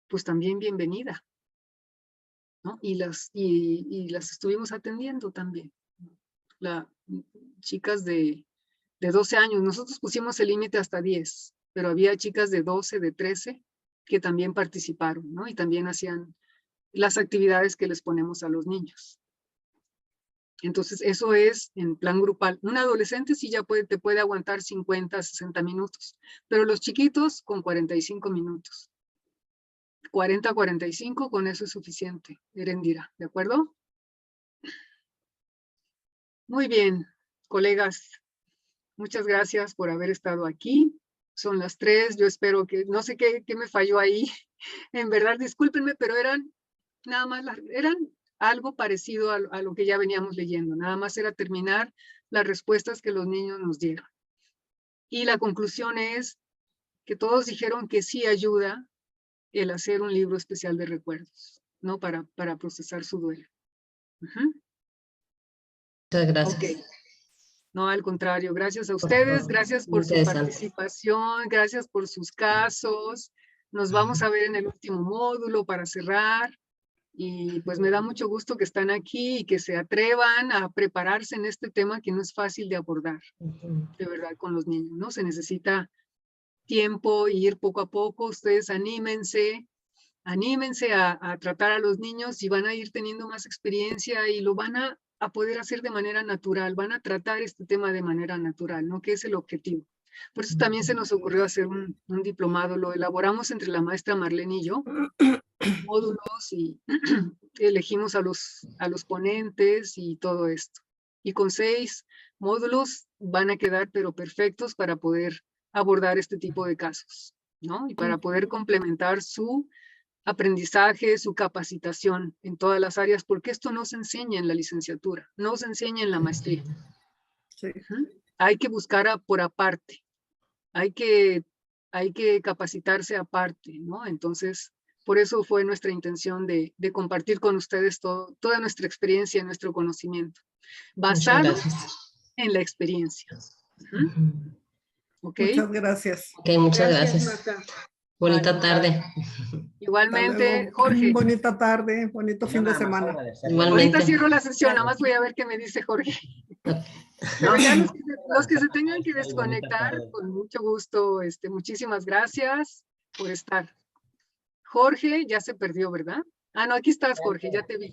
pues también bienvenida, ¿no? Y las estuvimos atendiendo también. Chicas de 12 años, nosotros pusimos el límite hasta 10, pero había chicas de 12, de 13, que también participaron, ¿no? Y también hacían las actividades que les ponemos a los niños. Entonces, eso es en plan grupal. Un adolescente sí ya te puede aguantar 50, 60 minutos, pero los chiquitos con 45 minutos. 40, 45, con eso es suficiente, Erendira, ¿de acuerdo? Muy bien, colegas. Muchas gracias por haber estado aquí. Son las 3, yo espero que, no sé qué me falló ahí. En verdad, discúlpenme, pero eran nada más, eran algo parecido a lo que ya veníamos leyendo. Nada más era terminar las respuestas que los niños nos dieron. Y la conclusión es que todos dijeron que sí ayuda el hacer un libro especial de recuerdos, ¿no? Para procesar su duelo. Muchas gracias. Okay. No, al contrario, gracias a ustedes, gracias por su participación, gracias por sus casos. Nos vamos a ver en el último módulo para cerrar. Y pues me da mucho gusto que están aquí y que se atrevan a prepararse en este tema que no es fácil de abordar, de verdad, con los niños, ¿no? Se necesita tiempo y ir poco a poco. Ustedes anímense a tratar a los niños y van a ir teniendo más experiencia y lo van a poder hacer de manera natural, van a tratar este tema de manera natural, ¿no? Que es el objetivo. Por eso también se nos ocurrió hacer un diplomado, lo elaboramos entre la maestra Marlene y yo, módulos, y elegimos a los ponentes y todo esto. Y con 6 módulos van a quedar pero perfectos para poder abordar este tipo de casos, ¿no? Y para poder complementar su aprendizaje, su capacitación en todas las áreas, porque esto no se enseña en la licenciatura, no se enseña en la maestría. Sí. Hay que buscar por aparte, hay que capacitarse aparte, ¿no? Entonces, por eso fue nuestra intención de compartir con ustedes toda nuestra experiencia, nuestro conocimiento, basado en la experiencia. ¿Okay? Muchas gracias. Ok, muchas gracias. Bonita tarde. Igualmente, Jorge. Bonita tarde, bonito fin de semana. Igualmente. Ahorita cierro la sesión, nada más voy a ver qué me dice Jorge. No, ya los que se tengan que desconectar, con mucho gusto, muchísimas gracias por estar. Jorge ya se perdió, ¿verdad? Ah, no, aquí estás, Jorge, ya te vi.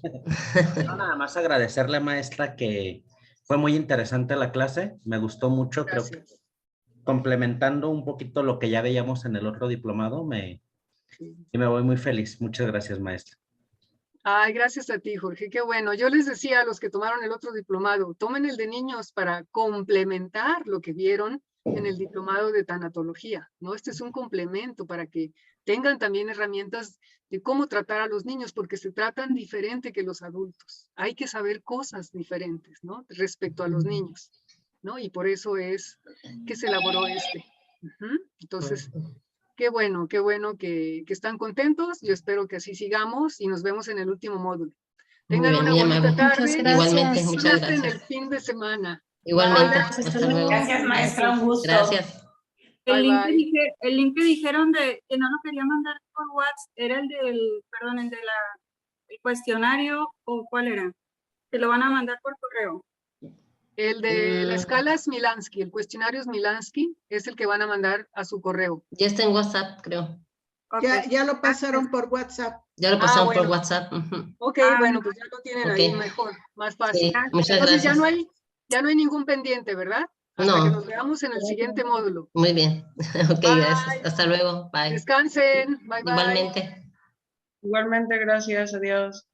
No, nada más agradecerle, maestra, que fue muy interesante la clase, me gustó mucho. Gracias. Creo que complementando un poquito lo que ya veíamos en el otro diplomado, y me voy muy feliz. Muchas gracias, maestra. Ay, gracias a ti, Jorge, qué bueno. Yo les decía a los que tomaron el otro diplomado, tomen el de niños para complementar lo que vieron en el diplomado de tanatología, ¿no? Este es un complemento para que tengan también herramientas de cómo tratar a los niños, porque se tratan diferente que los adultos. Hay que saber cosas diferentes, ¿no? Respecto a los niños, ¿no? Y por eso es que se elaboró este. Entonces, qué bueno que están contentos. Yo espero que así sigamos y nos vemos en el último módulo. Tengan una bonita tarde. Igualmente, muchas gracias. En el fin de semana. Igualmente. Hasta luego. Gracias, maestra, un gusto. Gracias. El link que dijeron que no lo quería mandar por WhatsApp, ¿era el del el cuestionario o cuál era? Que lo van a mandar por correo. El de la escala es Milansky, el cuestionario es Milansky, es el que van a mandar a su correo. Ya está en WhatsApp, creo. Okay. Ya lo pasaron por WhatsApp. Ya lo pasaron por WhatsApp. Ok, bueno, pues ya lo tienen ahí mejor, más fácil. Sí, muchas Entonces gracias. ya no hay ningún pendiente, ¿verdad? Hasta que nos veamos en el siguiente módulo. Muy bien. Ok, bye. Gracias. Hasta luego. Bye. Descansen. Bye, bye. Igualmente. Igualmente, gracias. Adiós.